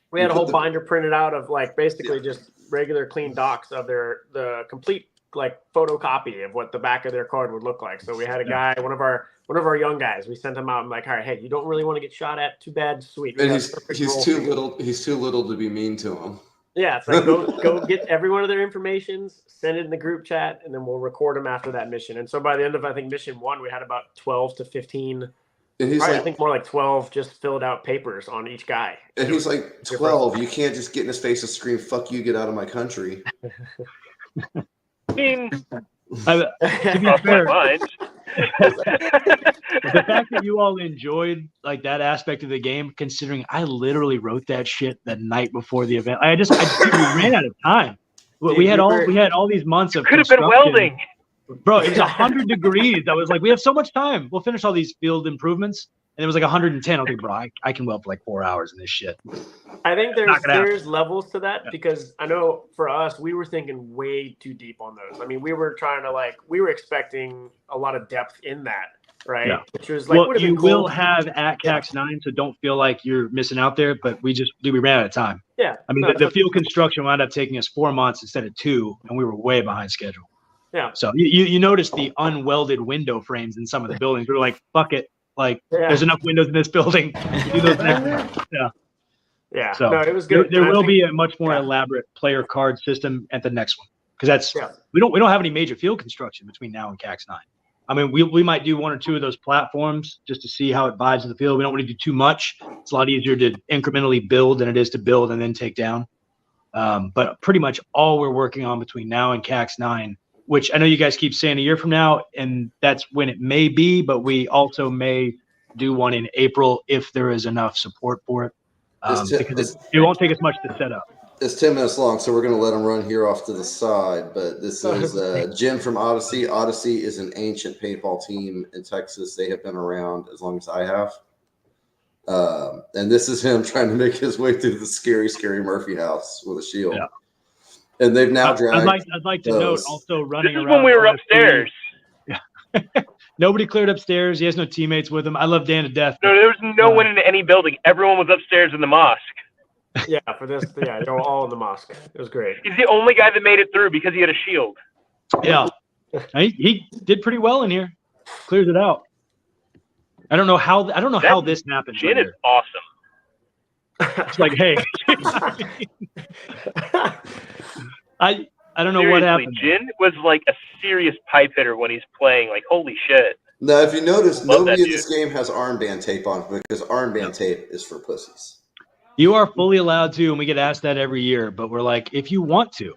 We had a whole binder printed out of basically just regular clean docs of the complete photocopy of what the back of their card would look like. So we had a guy, one of our young guys. We sent him out and all right, hey, you don't really want to get shot at. Too bad, sweet. And he's too little. He's too little to be mean to him. Yeah, it's like go get every one of their informations, send it in the group chat, and then we'll record them after that mission. And so by the end of I think mission 1, we had about 12 to 15. And I think more like 12 just filled out papers on each guy. And he's like, 12. You can't just get in his face and scream, "Fuck you! Get out of my country." I mean, to be crossed my fair, mind. the fact that you all enjoyed like that aspect of the game, considering I literally wrote that shit the night before the event. I we ran out of time. Dude, we had all these months of Could have been construction. welding. Bro, it was 100 degrees. I was like, we have so much time. We'll finish all these field improvements. And it was like 110. I was like, bro, I can weld for like 4 hours in this shit. I think Knock it out. there's levels to that because I know for us, we were thinking way too deep on those. I mean, we were expecting a lot of depth in that, right? Yeah. Which was like, Well, you cool. will have at CAX 9, so don't feel like you're missing out there. But we ran out of time. Yeah. I mean, the field construction wound up taking us 4 months instead of 2, and we were way behind schedule. Yeah. So you notice the unwelded window frames in some of the buildings. We were like, fuck it. Like, there's enough windows in this building. Do those next. Yeah. Yeah. So no, it was good. There will be a much more elaborate player card system at the next one because we don't have any major field construction between now and CAX 9. I mean, we might do 1 or 2 of those platforms just to see how it vibes in the field. We don't want to do too much. It's a lot easier to incrementally build than it is to build and then take down. But pretty much all we're working on between now and CAX 9, which I know you guys keep saying a year from now, and that's when it may be, but we also may do one in April if there is enough support for it. Because it won't take us much to set up. It's 10 minutes long, so we're going to let him run here off to the side. But this is Jim from Odyssey. Odyssey is an ancient paintball team in Texas. They have been around as long as I have. And this is him trying to make his way through the scary, scary Murphy house with a shield. Yeah. And they've now dragged. I'd like to note also running around. This is when we were upstairs. Yeah. Nobody cleared upstairs. He has no teammates with him. I love Dan to death. No, there was no one in any building. Everyone was upstairs in the mosque. Yeah, for this, they were all in the mosque. It was great. He's the only guy that made it through because he had a shield. Yeah, he did pretty well in here. Clears it out. I don't know how this happened. Jin is awesome. It's like, hey, I don't know what happened. Jin was like a serious pipe hitter when he's playing. Like, holy shit. Now, if you notice, nobody in this game has armband tape on because armband tape is for pussies. You are fully allowed to, and we get asked that every year. But we're like, if you want to,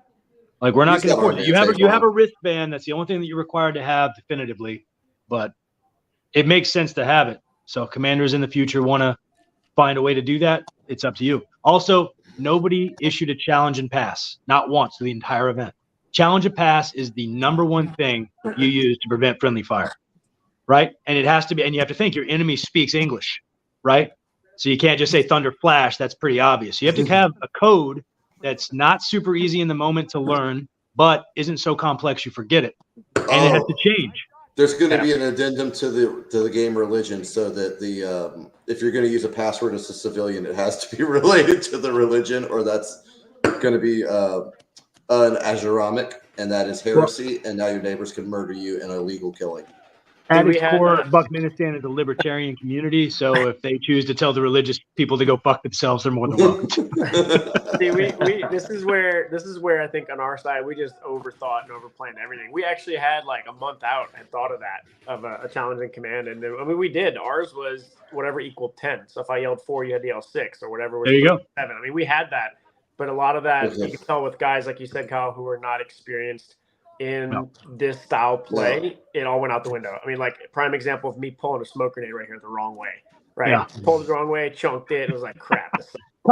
like, we're not going to force it. You have a wristband. That's the only thing that you're required to have definitively. But it makes sense to have it. So commanders in the future want to find a way to do that. It's up to you. Also, nobody issued a challenge and pass, not once for the entire event. Challenge and pass is the #1 thing you use to prevent friendly fire, right? And it has to be, and you have to think your enemy speaks English, right? So you can't just say thunder flash. That's pretty obvious. You have to have a code that's not super easy in the moment to learn, but isn't so complex you forget it, and it has to change. There's going to be an addendum to the game religion, so that the if you're going to use a password as a civilian, it has to be related to the religion, or that's going to be an Azuramic, and that is heresy, and now your neighbors can murder you in a legal killing. At its core, Buckministan is a libertarian community, so if they choose to tell the religious people to go fuck themselves, they're more than welcome. See, this is where I think on our side we just overthought and overplanned everything. We actually had like a month out had thought of that, of a challenge in command, and then, I mean, we did. Ours was whatever equaled 10. So if I yelled 4, you had to yell 6 or whatever. Was there you go. 7. I mean, we had that, but a lot of that you can tell with guys like you said, Kyle, who are not experienced in this style play, it all went out the window. I mean, like, prime example of me pulling a smoke grenade right here the wrong way, right? Yeah. Pulled it the wrong way, chunked it. It was like, crap.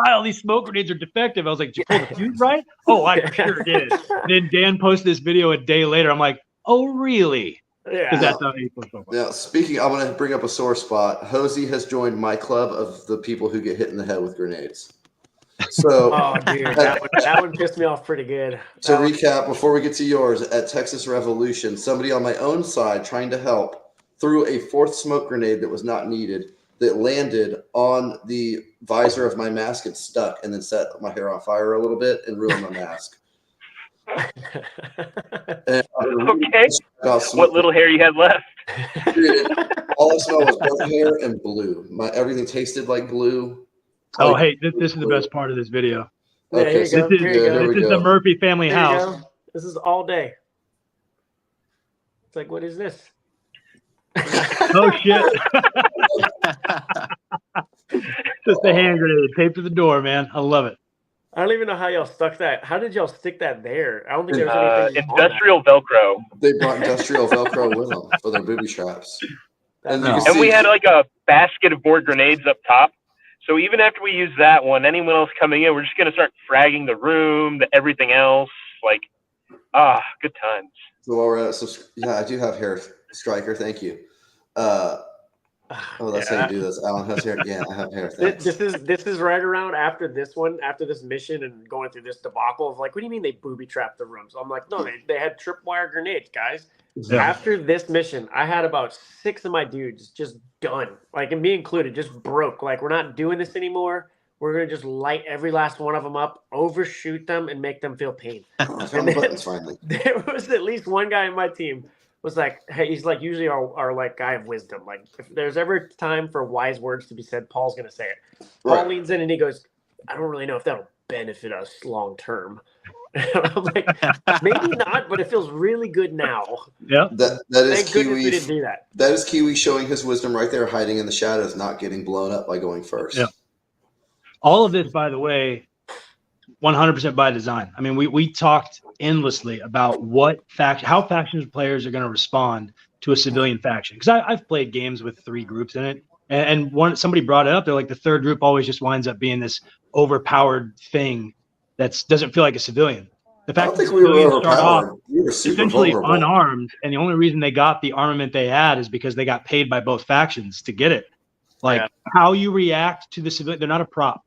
Kyle, these smoke grenades are defective. I was like, did you pull the fuse right? Oh, I sure did. Then Dan posted this video a day later. I'm like, oh, really? Yeah. That's how he put so far. Now, speaking, I want to bring up a sore spot. Hosey has joined my club of the people who get hit in the head with grenades. So, oh, dude, that one pissed me off pretty good. To recap, before we get to yours, at Texas Revolution, somebody on my own side trying to help threw a 4th smoke grenade that was not needed that landed on the visor of my mask and stuck, and then set my hair on fire a little bit and ruined my mask. And okay. What little hair you had left? Dude, all I smelled was burnt hair and glue. Everything tasted like glue. Oh, hey, this is the best part of this video. Okay, this is the Murphy family house. This is all day. It's like, what is this? Oh, shit. Just a hand grenade taped to the door, man. I love it. I don't even know how y'all stuck that. How did y'all stick that there? I don't think there was anything on that. Industrial Velcro. They brought industrial Velcro with them for their booby traps. And, you can And we see- had like a basket of board grenades up top. So even after we use that one, anyone else coming in, we're just gonna start fragging the room, everything else. Like, good times. So while we're at it, yeah, I do have hair, Striker. Thank you. That's how you do this. Alan has hair. Yeah, I have hair. Thanks. This is right around after this one, after this mission and going through this debacle of like, what do you mean they booby trapped the rooms? I'm like, no, they had tripwire grenades, guys. Yeah. After this mission, I had about 6 of my dudes just done, like, and me included, just broke. Like, we're not doing this anymore. We're gonna just light every last one of them up, overshoot them, and make them feel pain. Turn the buttons finally. There was at least one guy in my team was like, hey, he's like usually our like guy of wisdom. Like if there's ever time for wise words to be said, Paul's gonna say it. Paul leans in and he goes, I don't really know if that'll benefit us long term. I'm like, maybe not, but it feels really good now. Yeah. That is Thank goodness we Kiwi. didn't do that. That is Kiwi showing his wisdom right there, hiding in the shadows, not getting blown up by going first. Yeah. All of this, by the way, 100% by design. I mean, we talked endlessly about how faction players are going to respond to a civilian faction. Because I've played games with 3 groups in it, and somebody brought it up. They're like, the third group always just winds up being this overpowered thing that doesn't feel like a civilian. The fact that we were civilians start off overpowered. We were super essentially vulnerable. unarmed, and the only reason they got the armament they had is because they got paid by both factions to get it. Like how you react to the civilian, they're not a prop.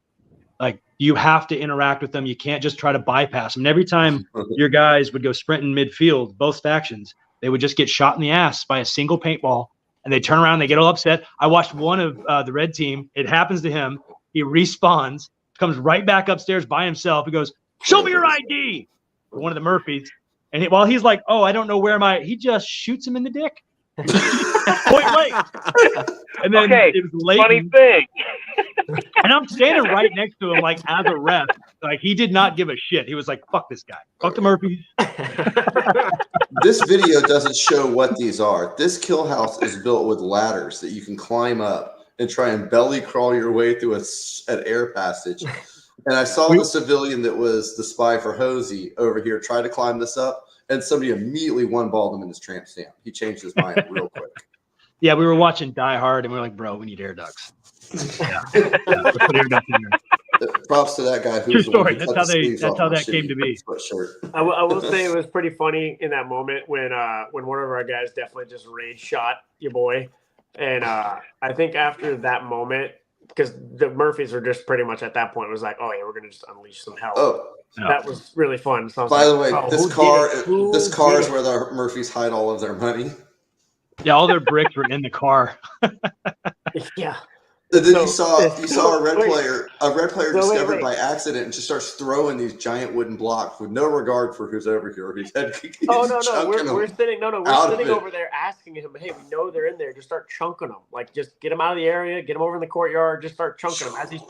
Like you have to interact with them. You can't just try to bypass them. And every time your guys would go sprinting midfield, both factions, they would just get shot in the ass by a single paintball, and they turn around, they get all upset. I watched one of the red team. It happens to him. He respawns, comes right back upstairs by himself. He goes, "Show me your ID." For one of the Murphys, and while he's like, "Oh, I don't know where he just shoots him in the dick, point blank. And then it was late. Funny thing. And I'm standing right next to him, like as a ref. Like he did not give a shit. He was like, "Fuck this guy. Fuck the Murphys." This video doesn't show what these are. This kill house is built with ladders that you can climb up and try and belly crawl your way through an air passage. And I saw the civilian that was the spy for Hosey over here try to climb this up, and somebody immediately one-balled him in his tramp stamp. He changed his mind real quick. Yeah, we were watching Die Hard, and we were like, "Bro, we need air ducts." Let's put air ducts in there. Props to that guy. True story. That's how that came to be. I will say it was pretty funny in that moment when one of our guys definitely just rage shot your boy, and I think after that moment, because the Murphys were just pretty much at that point was like, oh yeah, we're gonna just unleash some hell. Oh, that was really fun. So by the way, this car is it? where the Murphys hide all of their money. Yeah, all their bricks were in the car. Yeah. And then you saw a red player discovered by accident and just starts throwing these giant wooden blocks with no regard for who's over here. He's no, we're sitting over there asking him, hey, we know they're in there. Just start chunking them. Like, just get them out of the area, get them over in the courtyard, just start chunking them. As he's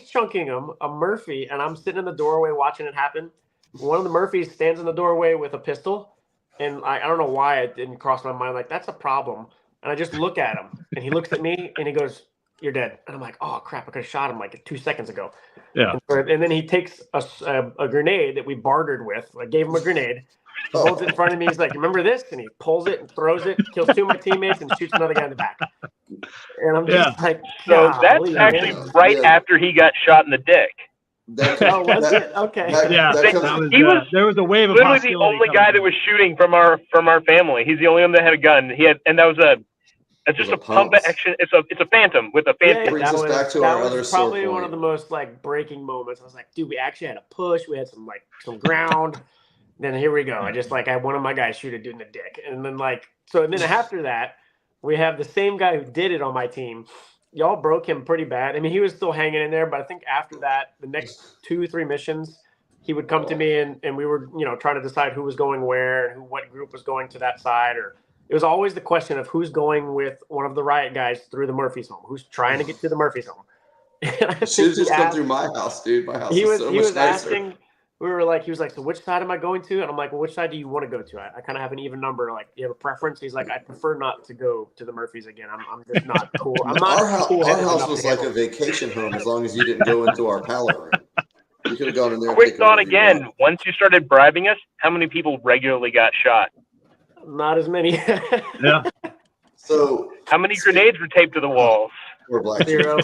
chunking them, a Murphy, and I'm sitting in the doorway watching it happen. One of the Murphys stands in the doorway with a pistol, and I don't know why it didn't cross my mind. Like, that's a problem. And I just look at him, and he looks at me, and he goes, "You're dead." And I'm like, "Oh crap! I could have shot him like 2 seconds ago." Yeah. And then he takes a grenade that we bartered with. I gave him a grenade. He holds it in front of me. He's like, "Remember this?" And he pulls it and throws it, kills 2 of my teammates, and shoots another guy in the back. And I'm just like, so that's actually after he got shot in the dick. Was it? Okay. There was a wave of literally the only guy that was shooting from our family. He's the only one that had a gun. And that was it's just a pump action. It's a phantom with a phantom. Brings us back to our other probably one of the most like breaking moments. I was like, dude, we actually had a push. We had some ground. Then here we go. I had one of my guys shoot a dude in the dick, and then and then after that, we have the same guy who did it on my team. Y'all broke him pretty bad. I mean, he was still hanging in there, but I think after that, the next 2-3 missions, he would come to me and we were, trying to decide who was going where and what group was going to that side. Or it was always the question of who's going with one of the riot guys through the Murphys home, who's trying to get to the Murphys home. Should have just come through my house, dude. My house is so much nicer. we were like, he was like, so which side am I going to? And I'm like, well, which side do you want to go to? I kind of have an even number. Like, you have a preference? He's like, I prefer not to go to the Murphys again. I'm just not cool. I'm not Our house enough was to like handle a vacation home as long as you didn't go into our pallet room. You could have gone in there. Quick and thought taken whatever you again. want. Once you started bribing us, how many people regularly got shot? Not as many. Yeah. So How many grenades were taped to the walls? we're black. Zero.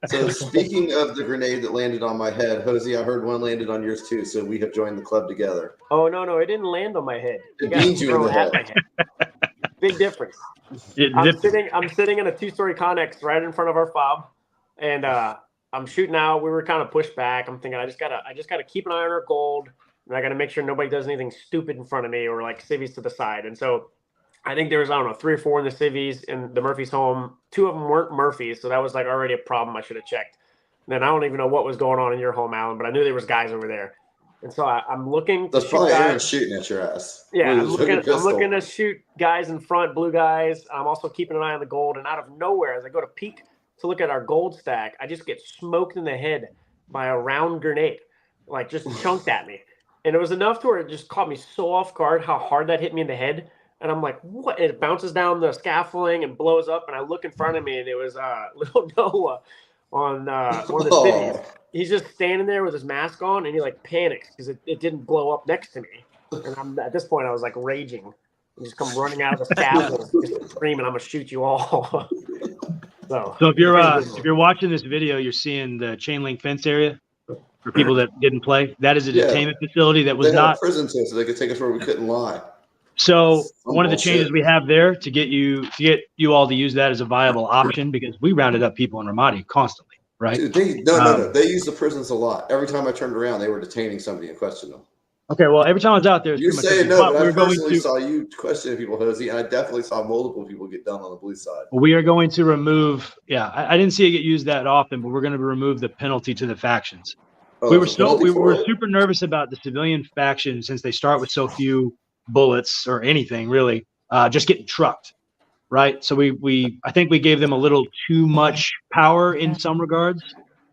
So speaking of the grenade that landed on my head, Hosey, I heard one landed on yours too. So we have joined the club together. Oh, no, it didn't land on my head. It got beamed you in thrown the at head. my head. Big difference. It I'm zipped it. sitting in a 2-story Connex right in front of our fob, and I'm shooting out. We were kind of pushed back. I'm thinking I just gotta keep an eye on our gold, and I gotta make sure nobody does anything stupid in front of me or like civvies to the side. And so I think there was, I don't know, 3 or 4 in the civvies in the Murphys home. 2 of them weren't Murphys, so that was like already a problem. I should have checked. And then I don't even know what was going on in your home, Alan, but I knew there was guys over there. And so I'm looking to That's shoot probably Aaron guys. shooting at your ass. Yeah, With I'm his hook and looking pistol. to shoot guys in front, blue guys. I'm also keeping an eye on the gold. And out of nowhere, as I go to peek to look at our gold stack, I just get smoked in the head by a round grenade, like just chunked at me. And it was enough to where it just caught me so off guard how hard that hit me in the head. And I'm like, what? It bounces down the scaffolding and blows up. And I look in front of me, and it was little Noah on one of the cities. Oh, He's just standing there with his mask on, and he like panics because it didn't blow up next to me. And I'm at this point, I was like raging. I just come running out of the scaffold, just screaming, "I'm gonna shoot you all!" So So if you're watching this video, you're seeing the chain link fence area for people that didn't play. That is a Yeah. detainment facility that was they had not. a prison to us so they could take us where we couldn't lie. So Some one of the bullshit. changes we have there to get you all to use that as a viable option, because we rounded up people in Ramadi constantly, right? Dude, no. They use the prisons a lot. Every time I turned around, they were detaining somebody and questioning them. Okay, well, every time I was out there, it's You pretty say much no, but I we're going personally to saw you questioning people, Hosey, and I definitely saw multiple people get done on the blue side. we are going to remove. Yeah, I didn't see it get used that often, but we're going to remove the penalty to the factions. Oh, we were there's a penalty we for were it? super nervous about the civilian faction since they start with so few bullets or anything really, just getting trucked, right? So I think we gave them a little too much power in some regards.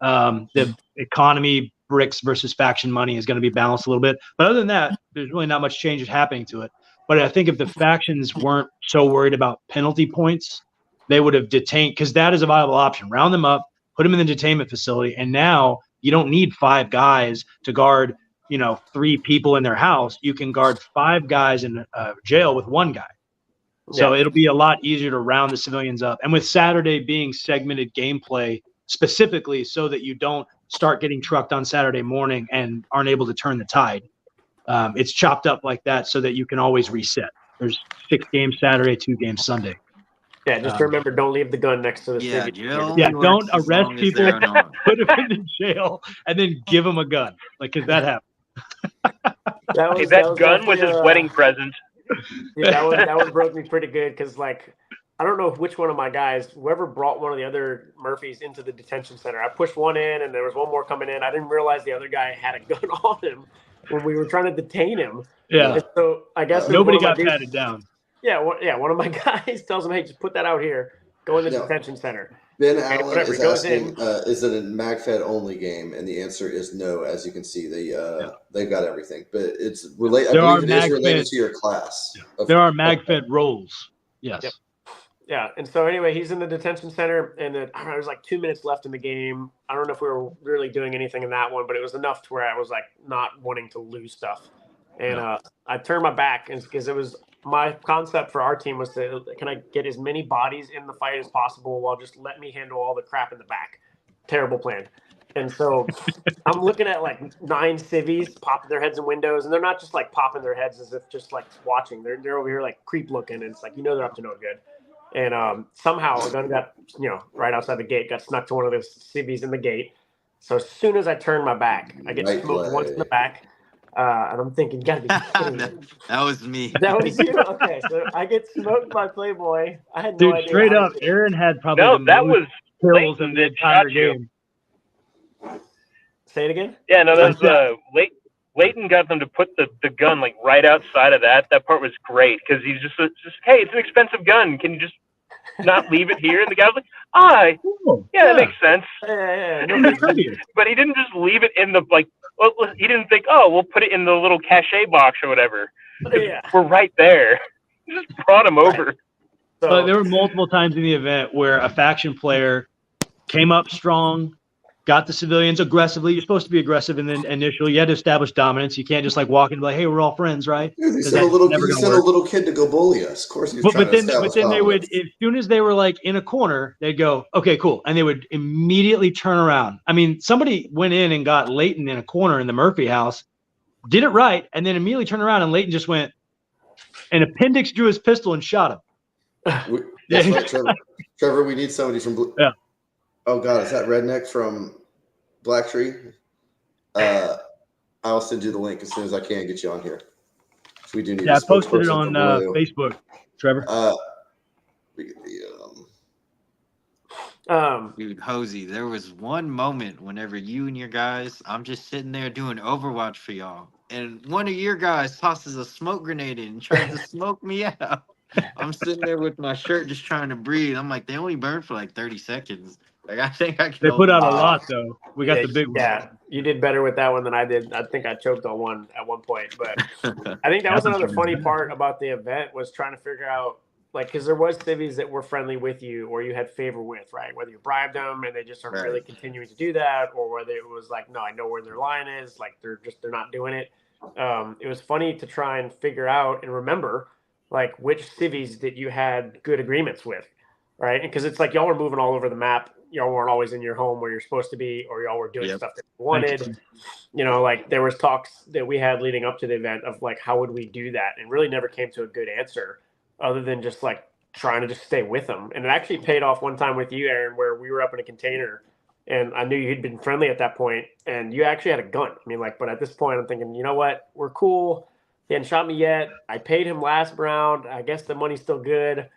The economy bricks versus faction money is going to be balanced a little bit, but other than that, there's really not much change happening to it. But I think if the factions weren't so worried about penalty points, they would have detained, because that is a viable option. Round them up, put them in the detainment facility, and now you don't need 5 guys to guard 3 people in their house. You can guard 5 guys in jail with 1 guy. So it'll be a lot easier to round the civilians up. And with Saturday being segmented gameplay specifically so that you don't start getting trucked on Saturday morning and aren't able to turn the tide, it's chopped up like that so that you can always reset. There's 6 games Saturday, 2 games Sunday. Yeah, just remember, don't leave the gun next to the Yeah, civvy. jail Yeah, only don't works as arrest long as people. they're unarmed. Put them in the jail and then give them a gun. Like, because that happened. Hey, that gun was his wedding present. Yeah, that one broke me pretty good because, like, I don't know which one of my guys, whoever brought one of the other Murphys into the detention center. I pushed one in, and there was one more coming in. I didn't realize the other guy had a gun on him when we were trying to detain him. Yeah. And so I guess Nobody got patted down. Yeah, one of my guys tells him, "Hey, just put that out here. Go in the detention center." Ben Okay, Allen whatever, is goes asking, in. is it a MagFed only game? And the answer is no. As you can see, they've got everything, but it's related. I believe it is related to your class. There are MagFed roles. Yes. Yep. Yeah, and so anyway, he's in the detention center, and then I don't know, there was like 2 minutes left in the game. I don't know if we were really doing anything in that one, but it was enough to where I was like not wanting to lose stuff. And I turned my back because it was my concept for our team was to, can I get as many bodies in the fight as possible while just let me handle all the crap in the back. Terrible plan. And so I'm looking at like 9 civvies popping their heads in windows, and they're not just like popping their heads as if just like watching. They're over here like creep looking, and it's like, they're up to no good. And somehow a gun got, right outside the gate, got snuck to one of those civvies in the gate. So as soon as I turn my back, I get smoked once in the back. And I'm thinking, gotta be kidding me. That was me. That was you? Okay, so I get smoked by Playboy. I had no Dude, idea. straight up, Aaron had probably No, the that most was kills Leighton in the that entire shot you. game. Say it again? Yeah, no, that was Leighton got them to put the gun like right outside of that. That part was great because he's just hey, it's an expensive gun. Can you just not leave it here? And the guy was like, "Ah, yeah, that makes sense." Yeah, no big deal. But he didn't just leave it in the well, he didn't think, "Oh, we'll put it in the little cachet box or whatever." Yeah. We're right there. He just brought him over. So There were multiple times in the event where a faction player came up strong, got the civilians aggressively. You're supposed to be aggressive, and then initially you had to establish dominance. You can't just like walk in and be like, "Hey, we're all friends, right?" Dude, you Because sent a that's little, never you gonna sent a work. little kid to go bully us. Of course, he was But trying to then establish they would, dominance. as soon as they were like in a corner, they'd go, "Okay, cool," and they would immediately turn around. I mean, somebody went in and got Leighton in a corner in the Murphy house, did it right, and then immediately turned around, and Leighton just went, and Appendix drew his pistol and shot him. That's right, Trevor. Trevor, we need somebody from Blue. Yeah. Oh God, is that Redneck from Black Tree? I'll send you the link as soon as I can get you on here. We do need Yeah, a I posted it spokesperson on for Blue. Facebook, Trevor. We get the, Dude, Hosey, there was one moment whenever you and your guys, I'm just sitting there doing Overwatch for y'all, and one of your guys tosses a smoke grenade in and tries to smoke me out. I'm sitting there with my shirt just trying to breathe. I'm like, they only burn for like 30 seconds. Like, I think I can. They put out a only- lot, though. We got the big one. Yeah, you did better with that one than I did. I think I choked on one at one point, but I think that was another funny part about the event was trying to figure out, like, because there was civvies that were friendly with you or you had favor with, right? Whether you bribed them and they just aren't really continuing to do that, or whether it was like, no, I know where their line is, like they're not doing it. It was funny to try and figure out and remember like which civvies that you had good agreements with, right? Because it's like y'all were moving all over the map. Y'all weren't always in your home where you're supposed to be, or y'all were doing stuff that you wanted. You know, like there was talks that we had leading up to the event of like, how would we do that? And really never came to a good answer other than just like trying to just stay with them. And it actually paid off one time with you, Aaron, where we were up in a container and I knew you'd been friendly at that point and you actually had a gun. I mean, like, but at this point I'm thinking, you know what? We're cool. He hadn't shot me yet. I paid him last round. I guess the money's still good.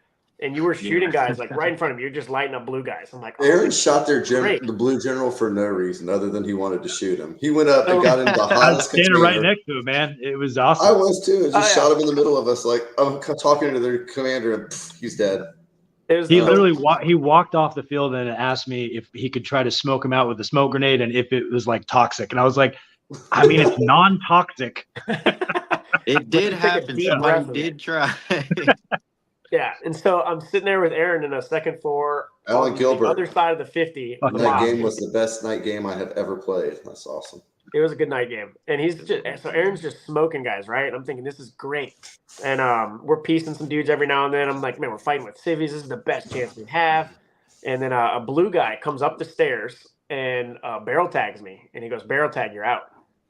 And you were shooting guys like right in front of me. You're just lighting up blue guys. I'm like, Aaron shot the blue general for no reason other than he wanted to shoot him. He went up and got into the I was hottest standing container. right next to him, man. It was awesome. I was too. It just shot him in the middle of us. Like I'm talking to their commander, and he's dead. He literally he walked off the field and asked me if he could try to smoke him out with a smoke grenade and if it was like toxic. And I was like, I mean, it's non-toxic. It did happen. Somebody did try. Yeah, and so I'm sitting there with Aaron in a second floor Alan on Gilbert. the other side of the 50. That game was the best night game I have ever played. That's awesome. It was a good night game, and so Aaron's just smoking guys, right? And I'm thinking this is great, and we're piecing some dudes every now and then. I'm like, man, we're fighting with civvies. This is the best chance we have. And then a blue guy comes up the stairs and barrel tags me, and he goes, "Barrel tag, you're out."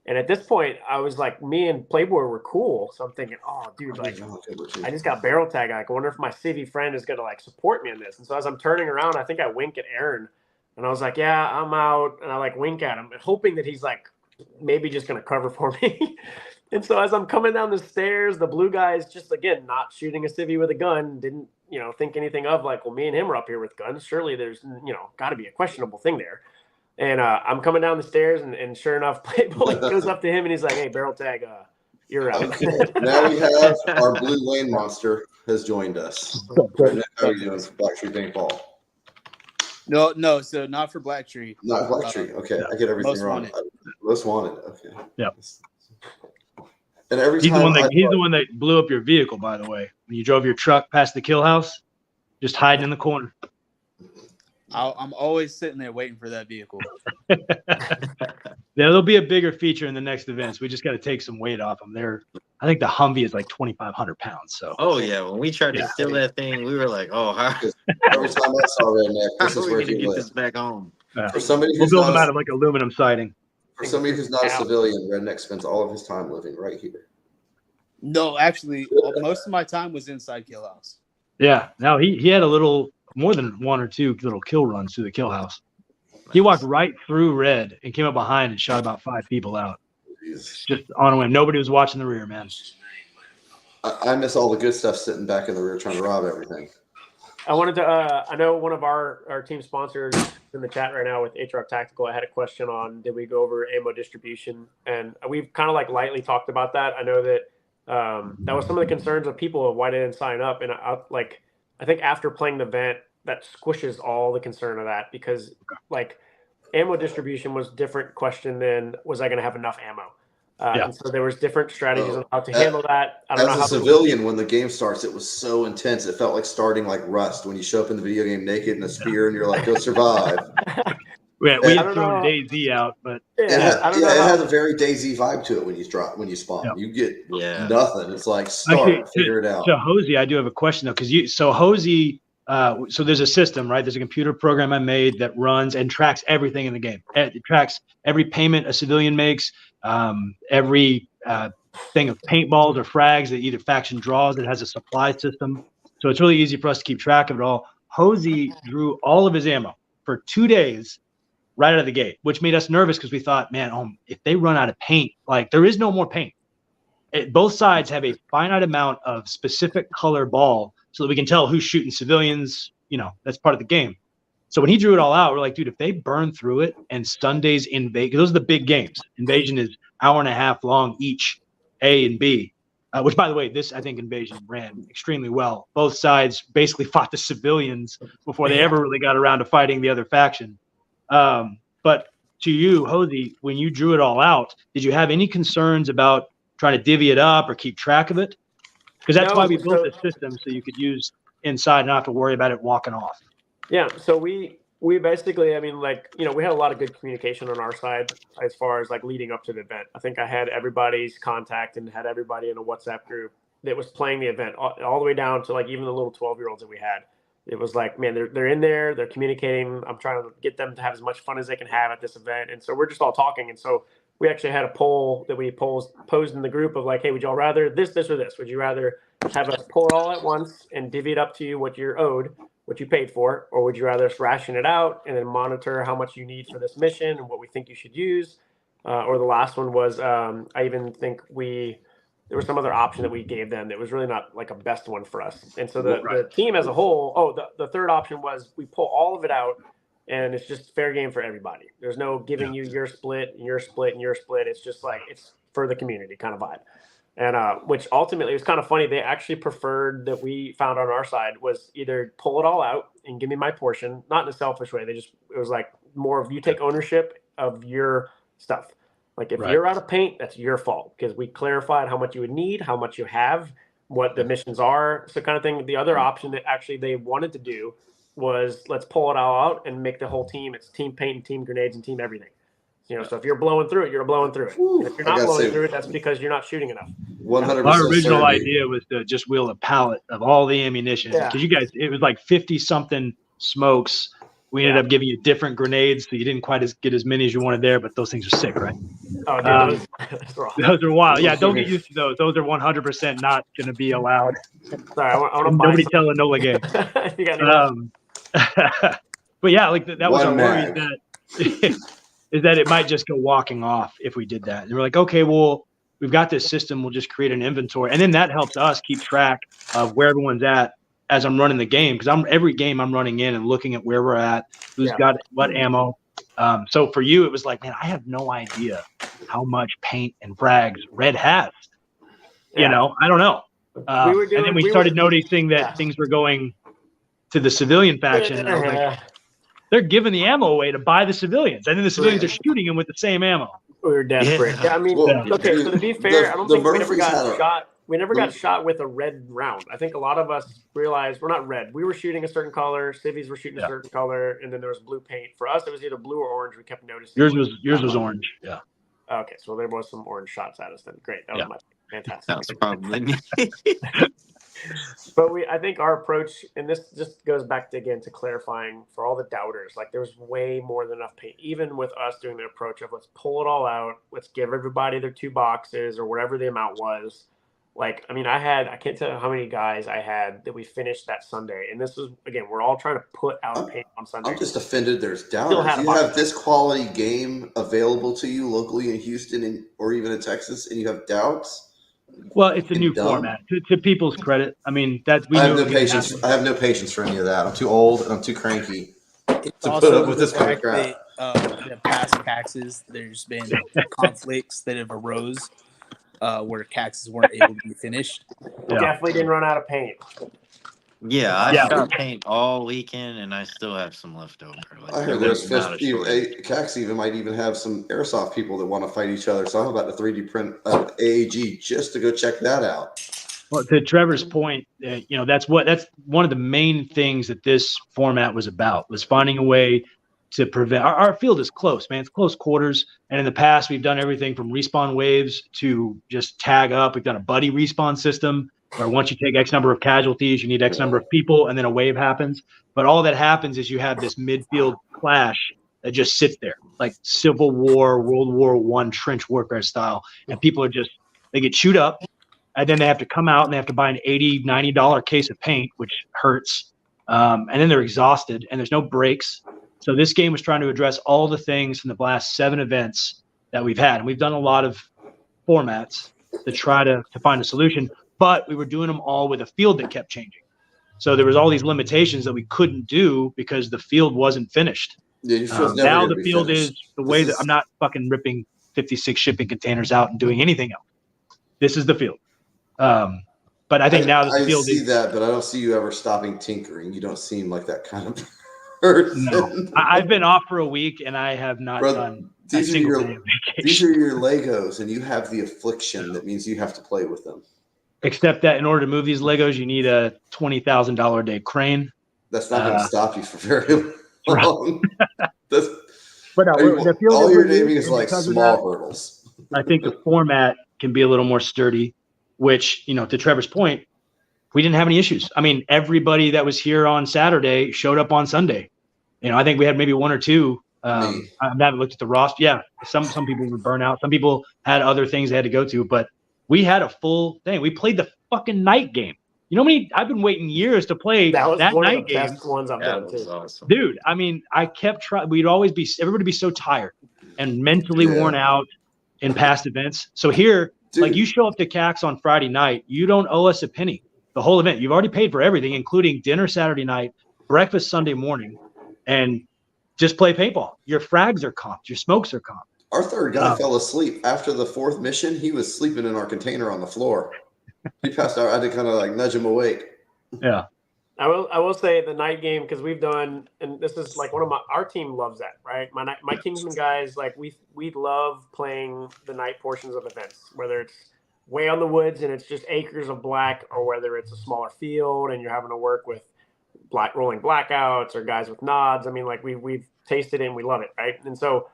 And at this point, I was like, me and Playboy were cool. So I'm thinking, oh, dude, like, I just got barrel tag. Like, I wonder if my civvy friend is going to, like, support me in this. And so as I'm turning around, I think I wink at Aaron. And I was like, yeah, I'm out. And I, like, wink at him, hoping that he's, like, maybe just going to cover for me. And so as I'm coming down the stairs, the blue guy is just, again, not shooting a civvy with a gun. Didn't, think anything of, like, well, me and him are up here with guns. Surely there's, got to be a questionable thing there. And I'm coming down the stairs, and sure enough, Playboy goes up to him, and he's like, "Hey, barrel tag, you're out." Okay. Now we have our blue lane monster has joined us. How are you doing for Black Tree Paintball? No, so not for Black Tree. Not Black Tree. Okay, I get everything wrong. Most wanted. Okay. Yeah. And every he's time the one that blew up your vehicle, by the way, when you drove your truck past the kill house, just hiding in the corner. I'm always sitting there waiting for that vehicle. There'll be a bigger feature in the next events. We just got to take some weight off them. I think the Humvee is like 2,500 pounds. So. Oh yeah, when we tried to steal that thing, we were like, "Oh, how?" Every time I saw Redneck, this is where he get lived. this back home. For somebody We'll who's build not them out of like aluminum siding. For somebody who's not a civilian, Redneck spends all of his time living right here. No, actually, most of my time was inside Kill House. Yeah. No, he had a little more than one or two little kill runs through the kill house. He walked right through red and came up behind and shot about 5 people out. Just on a whim. Nobody was watching the rear, man. I miss all the good stuff sitting back in the rear trying to rob everything. I wanted to I know one of our team sponsors in the chat right now with HRF Tactical, I had a question on did we go over ammo distribution, and we've kind of like lightly talked about that. I know that that was some of the concerns of people of why they didn't sign up, and I think after playing the event, that squishes all the concern of that because like ammo distribution was different question than was I going to have enough ammo. And so there was different strategies on how to handle that. I don't know As how a civilian, when the game starts, it was so intense. It felt like starting like Rust when you show up in the video game naked in a spear and you're like, go survive. We I had don't thrown know. DayZ out, but It has a very DayZ vibe to it when you spawn. Yeah. You get Yeah. nothing. It's like figure it out. So Hosey, I do have a question though, because Hosey, so there's a system, right? There's a computer program I made that runs and tracks everything in the game. It tracks every payment a civilian makes, every thing of paintballs or frags that either faction draws. It has a supply system, so it's really easy for us to keep track of it all. Hosey drew all of his ammo for 2 days right out of the gate, which made us nervous because we thought, man, if they run out of paint, like there is no more paint. Both sides have a finite amount of specific color ball so that we can tell who's shooting civilians. That's part of the game. So when he drew it all out, we're like, dude, if they burn through it and Sunday's Invasion, those are the big games. Invasion is hour and a half long each, A and B, which, by the way, I think Invasion ran extremely well. Both sides basically fought the civilians before they ever really got around to fighting the other faction. But to you, Hosey, when you drew it all out, did you have any concerns about trying to divvy it up or keep track of it? Because that's why we built this system, so you could use inside and not have to worry about it walking off. Yeah, so we basically, I mean, like, we had a lot of good communication on our side as far as like leading up to the event. I think I had everybody's contact and had everybody in a WhatsApp group that was playing the event all the way down to like even the little 12-year-olds that we had. It was like, man, they're in there, they're communicating. I'm trying to get them to have as much fun as they can have at this event. And so we're just all talking. And so we actually had a poll that we posed in the group of like, hey, would y'all rather this, or this? Would you rather have us pull it all at once and divvy it up to you what you're owed, what you paid for, or would you rather us ration it out and then monitor how much you need for this mission and what we think you should use? Or the last one was, I even think there was some other option that we gave them that was really not like a best one for us. And so the team as a whole, the third option was we pull all of it out and it's just fair game for everybody. There's no giving you your split and your split and your split. It's just like, it's for the community kind of vibe. And which ultimately was kind of funny. They actually preferred that we found on our side was either pull it all out and give me my portion, not in a selfish way. It was like more of you take ownership of your stuff. Like if you're out of paint, that's your fault because we clarified how much you would need, how much you have, what the missions are, so kind of thing. The other option that actually they wanted to do was let's pull it all out and make the whole team. It's team paint and team grenades and team everything. So if you're blowing through it, you're blowing through it. And if you're not blowing through it, that's because you're not shooting enough. 100%. Our original idea was to just wheel a pallet of all the ammunition because you guys, it was like 50 something smokes. We ended up giving you different grenades, so you didn't quite get as many as you wanted there, but those things are sick, right? Oh, dude, those are wild. Yeah, don't get used to those. Those are 100% not going to be allowed. Sorry, I want to nobody tell a Nola game. But yeah, like that was our worry is that it might just go walking off if we did that. And we're like, okay, well, we've got this system. We'll just create an inventory, and then that helps us keep track of where everyone's at as I'm running the game, because every game I'm running in and looking at where we're at, who's got what ammo. So for you, it was like, man, I have no idea how much paint and frags Red has. I don't know. And then we started noticing that things were going to the civilian faction, and I was like, they're giving the ammo away to buy the civilians, and then the civilians are shooting them with the same ammo. We were desperate. Yeah, I mean, okay. So to be fair, I don't think we ever got shot. We never got shot with a red round. I think a lot of us realized we're not red. We were shooting a certain color. Civvies were shooting a certain color, and then there was blue paint. For us, it was either blue or orange. We kept noticing. Yours was orange. Yeah. Okay, so there was some orange shots at us then. Great. That was fantastic. That was probably me. But I think our approach, and this just goes back to clarifying for all the doubters, like there was way more than enough paint, even with us doing the approach of let's pull it all out, let's give everybody their 2 boxes or whatever the amount was. Like, I mean, I can't tell you how many guys I had that we finished that Sunday. And this was, again, we're all trying to put out paint on Sunday. I'm just offended there's doubters. You have this quality game available to you locally in Houston or even in Texas, and you have doubts? Well, it's a new format. To people's credit, I mean, I have no patience. I have no patience for any of that. I'm too old and I'm too cranky to put up with this kind of crap. The past CAXs, there's been conflicts that have arose where CAXs weren't able to be finished. Definitely didn't run out of paint. Yeah, I Yeah. shot paint all weekend, and I still have some left over. Like, I heard there's there's not a fish. shortage. CAX even might even have some airsoft people that want to fight each other. So I'm about to 3D print AAG just to go check that out. Well, to Trevor's point, that's one of the main things that this format was about, was finding a way to prevent. Our field is close, man. It's close quarters. And in the past, we've done everything from respawn waves to just tag up. We've done a buddy respawn system where once you take X number of casualties, you need X number of people, and then a wave happens. But all that happens is you have this midfield clash that just sits there, like Civil War, World War I trench warfare style. And people they get chewed up. And then they have to come out and they have to buy an $80, $90 case of paint, which hurts. And then they're exhausted and there's no breaks. So this game was trying to address all the things from the last 7 events that we've had. And we've done a lot of formats to try to find a solution, but we were doing them all with a field that kept changing. So there was all these limitations that we couldn't do because the field wasn't finished. Yeah, your field's never now gonna the be field finished. is the way that I'm not fucking ripping 56 shipping containers out and doing anything else. This is the field. But I think now that the field see is that, but I don't see you ever stopping tinkering. You don't seem like that kind of person. no. I've been off for a week and I have not done a these are single your day of vacation. these are your Legos, and you have the affliction that means you have to play with them. Except that in order to move these Legos, you need a $20,000 a day crane. That's not going to stop you for very long. That's, But the field all is you're what it naming is, is and like because of small that, hurdles. I think the format can be a little more sturdy, which, to Trevor's point, we didn't have any issues. I mean, everybody that was here on Saturday showed up on Sunday. I think we had maybe 1 or 2. I haven't looked at the roster. Yeah, some people were burnt out. Some people had other things they had to go to, but we had a full thing. We played the fucking night game. I've been waiting years to play That was that one night of the game. best ones I've done too. Awesome. Dude, I mean, I kept trying. Everybody be so tired and mentally worn out in past events. So here, like you show up to CAX on Friday night, you don't owe us a penny. The whole event, you've already paid for everything, including dinner Saturday night, breakfast Sunday morning, and just play paintball. Your frags are comped, your smokes are comped. Our third guy fell asleep after the 4th mission. He was sleeping in our container on the floor. He passed out. I had to kind of like nudge him awake. Yeah. I will say the night game, because we've done, and this is like our team loves that, right? My Kingsman guys, like we love playing the night portions of events, whether it's way on the woods and it's just acres of black, or whether it's a smaller field and you're having to work with rolling blackouts or guys with nods. I mean, like we've tasted it and we love it, right? And so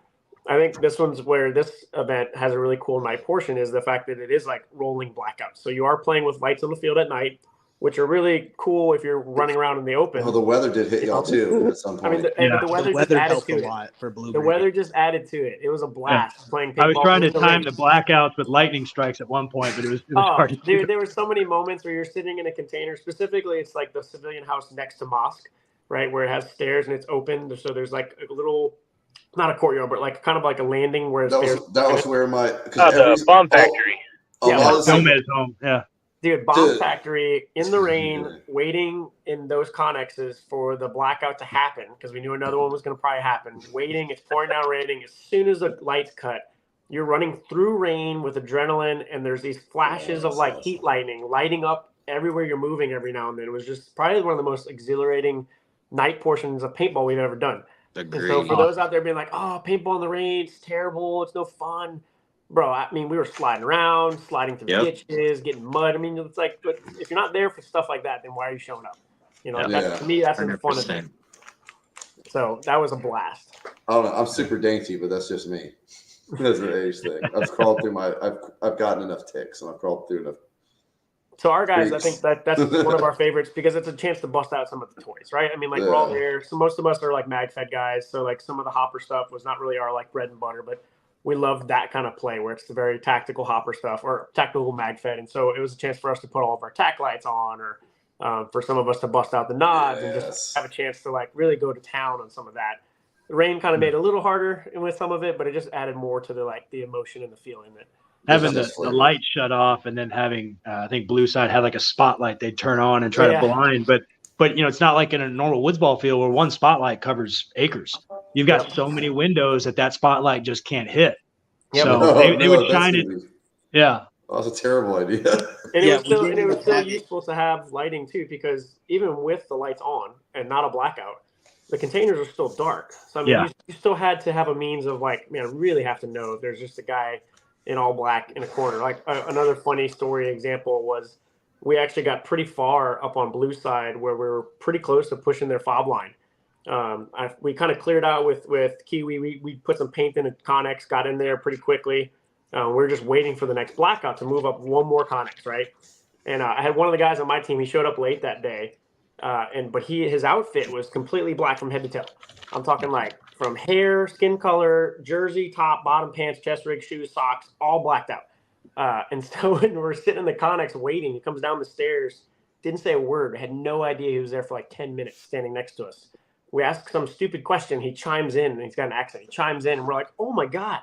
I think this one's where this event has a really cool night portion, is the fact that it is like rolling blackouts. So you are playing with lights on the field at night, which are really cool if you're running around in the open. Well, the weather did hit y'all too at some point. I mean, the weather just added helped to a it. lot for Blue. The weather just added to it. It was a blast playing paintball. I was trying to in the time rain. the blackouts with lightning strikes at one point, but it was hard to do. Dude, there were so many moments where you're sitting in a container. Specifically, it's like the civilian house next to mosque, right, where it has stairs and it's open. So there's like a little, not a courtyard, but like kind of like a landing where that was where my the bomb factory. Gomez home. Yeah. Dude, bomb factory in the rain, waiting in those connexes for the blackout to happen, because we knew another one was going to probably happen. Waiting, it's pouring down raining. As soon as the lights cut, you're running through rain with adrenaline, and there's these flashes of like heat lightning lighting up everywhere you're moving every now and then. It was just probably one of the most exhilarating night portions of paintball we've ever done. Agreed. And so for those out there being like, oh, paintball in the rain, it's terrible, it's no fun. Bro, I mean, we were sliding around, sliding through ditches, getting mud. I mean, it's like, if you're not there for stuff like that, then why are you showing up? To me, that's the fun of it. So that was a blast. I don't know. I'm super dainty, but that's just me. That's an age thing. I've crawled through I've gotten enough ticks, and I've crawled through enough. So our guys, I think that's one of our favorites, because it's a chance to bust out some of the toys, right? I mean, like we're all there. So most of us are like mag-fed guys. So like some of the hopper stuff was not really our like bread and butter, but we love that kind of play where it's the very tactical hopper stuff or tactical mag-fed. And so it was a chance for us to put all of our tack lights on, or for some of us to bust out the nods and just have a chance to like really go to town on some of that. The rain kind of made it a little harder with some of it, but it just added more to the emotion and the feeling that. Having the light shut off, and then having I think Blue Side had like a spotlight they'd turn on and try to blind, but it's not like in a normal woods ball field where one spotlight covers acres. You've got so many windows that spotlight just can't hit. Yep. So they would shine it. Yeah, Oh, that's a terrible idea. And Yeah, it was still useful to have lighting too, because even with the lights on and not a blackout, the containers are still dark. So I mean, Yeah. you still had to have a means of like, man, really have to know if there's just a guy in all black in a corner. Like another funny story example was we actually got pretty far up on blue side where we were pretty close to pushing their fob line. We kind of cleared out with Kiwi. We put some paint in a Connex, got in there pretty quickly. We were just waiting for the next blackout to move up one more Connex, right? And I had one of the guys on my team. He showed up late that day, but his outfit was completely black from head to toe. I'm talking like from hair, skin color, jersey, top, bottom, pants, chest rig, shoes, socks, all blacked out. And so when we're sitting in the Connex waiting, he comes down the stairs, didn't say a word, had no idea he was there for like 10 minutes standing next to us. We ask some stupid question, he chimes in, and he's got an accent. He chimes in, and we're like, "Oh my god,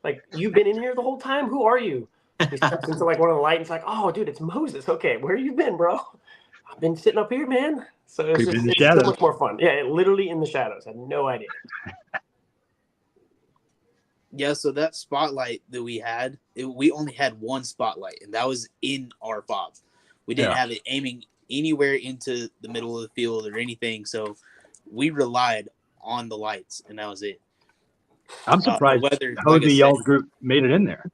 like you've been in here the whole time? Who are you?" He steps into like one of the lights. He's like, "Oh, dude, it's Moses. Okay, where you been, bro?" "I've been sitting up here, man." So it's so much more fun. Yeah, literally in the shadows. I had no idea. Yeah, so that spotlight that we had, we only had one spotlight, and that was in our fob. We didn't have it aiming anywhere into the middle of the field or anything, so we relied on the lights, and that was it. I'm surprised how the y'all's group made it in there.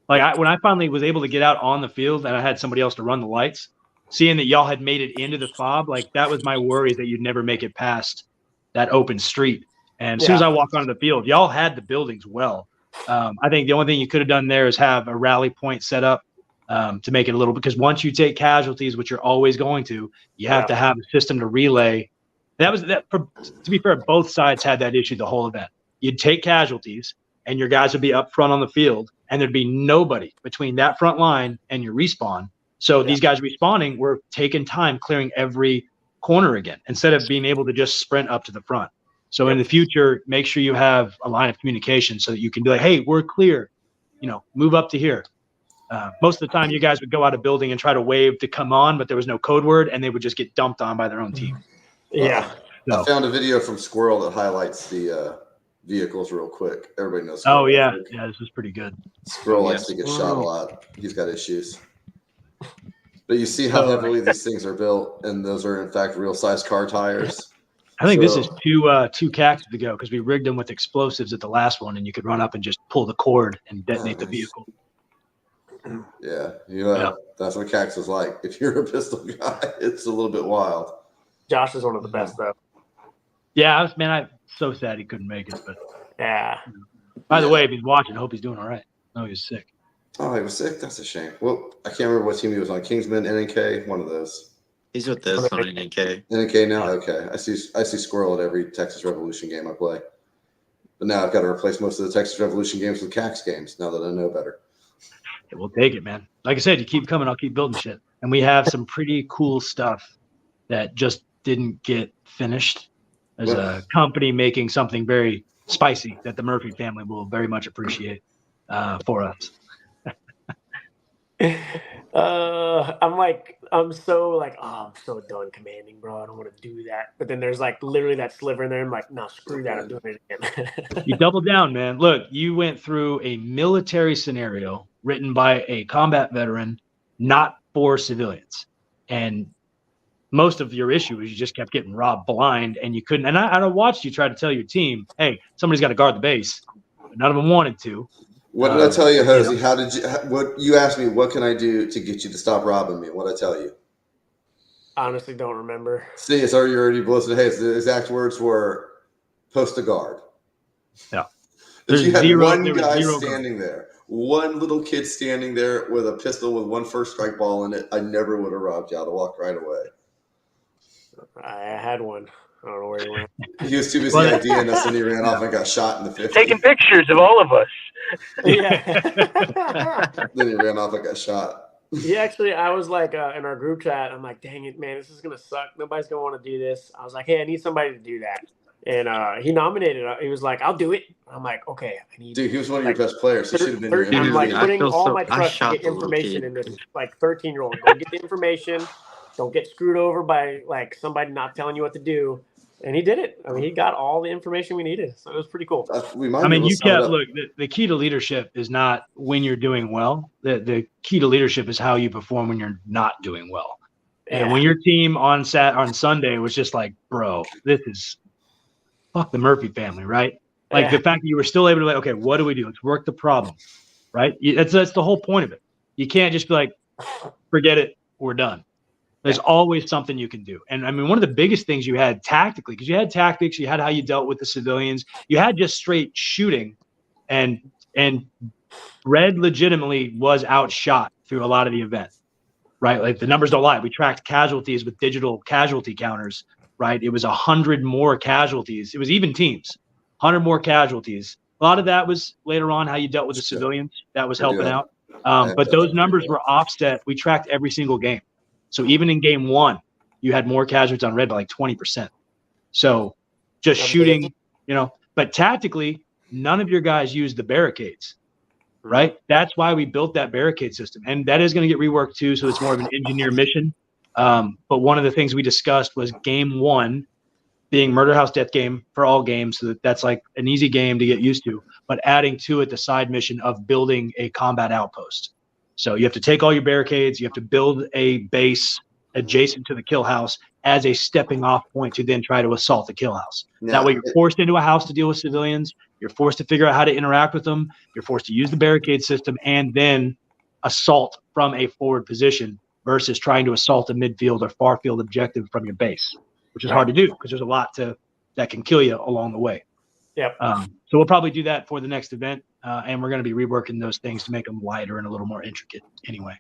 Like when I finally was able to get out on the field and I had somebody else to run the lights, seeing that y'all had made it into the fob, like that was my worry that you'd never make it past that open street. And as soon as I walked onto the field, y'all had the buildings well. I think the only thing you could have done there is have a rally point set up to make it a little, because once you take casualties, which you're always going to, you have to have a system to relay. To be fair, both sides had that issue the whole event. You'd take casualties and your guys would be up front on the field, and there'd be nobody between that front line and your respawn. So these guys respawning were taking time clearing every corner again, instead of being able to just sprint up to the front. So in the future, make sure you have a line of communication so that you can be like, "Hey, we're clear, move up to here." Most of the time, you guys would go out a building and try to wave to come on, but there was no code word, and they would just get dumped on by their own team. I found a video from Squirrel that highlights the vehicles real quick. Everybody knows Squirrel. Oh, yeah. Yeah, this was pretty good. Squirrel likes to get shot a lot. He's got issues. But you see how heavily these things are built, and those are, in fact, real-size car tires. I think this is two CAX to go, because we rigged them with explosives at the last one, and you could run up and just pull the cord and detonate the vehicle. Yeah, that's what CAX is like. If you're a pistol guy, it's a little bit wild. Josh is one of the best, though. Yeah, man, I'm so sad he couldn't make it. But by the way, if he's watching, I hope he's doing all right. No, he was sick. Oh, he was sick? That's a shame. Well, I can't remember what team he was on. Kingsman, NNK, one of those. He's with this on NNK. NNK now? Okay. I see Squirrel at every Texas Revolution game I play. But now I've got to replace most of the Texas Revolution games with CAX games now that I know better. Yeah, we'll take it, man. Like I said, you keep coming, I'll keep building shit. And we have some pretty cool stuff that just didn't get finished. There's a company making something very spicy that the Murphy family will very much appreciate for us. I'm so done commanding, bro. I don't want to do that. But then there's like literally that sliver in there. I'm like, no, screw that. I'm doing it again. You double down, man. Look, you went through a military scenario written by a combat veteran, not for civilians. And most of your issue is you just kept getting robbed blind, and you couldn't. And I watched you try to tell your team, "Hey, somebody's got to guard the base." But none of them wanted to. What did I tell you, Hosey? How did you? What you asked me? What can I do to get you to stop robbing me? What did I tell you? Honestly, don't remember. See, it's already blown. Hey, the exact words were post a guard. Yeah. If you had one guy standing there, one little kid standing there with a pistol with one first strike ball in it, I never would have robbed you. I'd have walked right away. I had one. I don't know where he went. He was too busy IDing us, and he ran off and got shot in the 50. Taking pictures of all of us. Yeah. Then he ran off and got shot. Yeah, actually, I was like in our group chat, I'm like, dang it, man, this is going to suck. Nobody's going to want to do this. I was like, hey, I need somebody to do that. And he nominated. He was like, I'll do it. I'm like, okay. Dude, he was one of your best players. He should have been your MVP. I'm like putting all my trust to get information in this like 13-year-old. Go get the information. Don't get screwed over by like somebody not telling you what to do. And he did it. I mean, he got all the information we needed. So it was pretty cool. We might I be mean, able to you sum it kept up. look. The key to leadership is not when you're doing well. The key to leadership is how you perform when you're not doing well. And when your team on Sunday was just like, bro, this is fuck the Murphy family, right? Like the fact that you were still able to like, okay, what do we do? Let's work the problem, right? That's the whole point of it. You can't just be like, forget it, we're done. There's always something you can do. And I mean, one of the biggest things you had tactically, because you had tactics, you had how you dealt with the civilians, you had just straight shooting, and Red legitimately was outshot through a lot of the event, right? Like the numbers don't lie. We tracked casualties with digital casualty counters, right? It was 100 more casualties. It was even teams, 100 more casualties. A lot of that was later on how you dealt with the civilians. That was helping out. But those numbers were offset. We tracked every single game. So even in game 1, you had more casualties on Red by like 20%. So just shooting, but tactically, none of your guys used the barricades, right? That's why we built that barricade system. And that is going to get reworked too. So it's more of an engineer mission. But one of the things we discussed was game 1 being Murder House Death Game for all games. So that's like an easy game to get used to, but adding to it the side mission of building a combat outpost. So you have to take all your barricades, you have to build a base adjacent to the kill house as a stepping off point to then try to assault the kill house. That way you're forced into a house to deal with civilians, you're forced to figure out how to interact with them, you're forced to use the barricade system and then assault from a forward position versus trying to assault a midfield or far field objective from your base, which is hard to do because there's a lot that can kill you along the way. Yep. So we'll probably do that for the next event, and we're going to be reworking those things to make them lighter and a little more intricate. Anyway.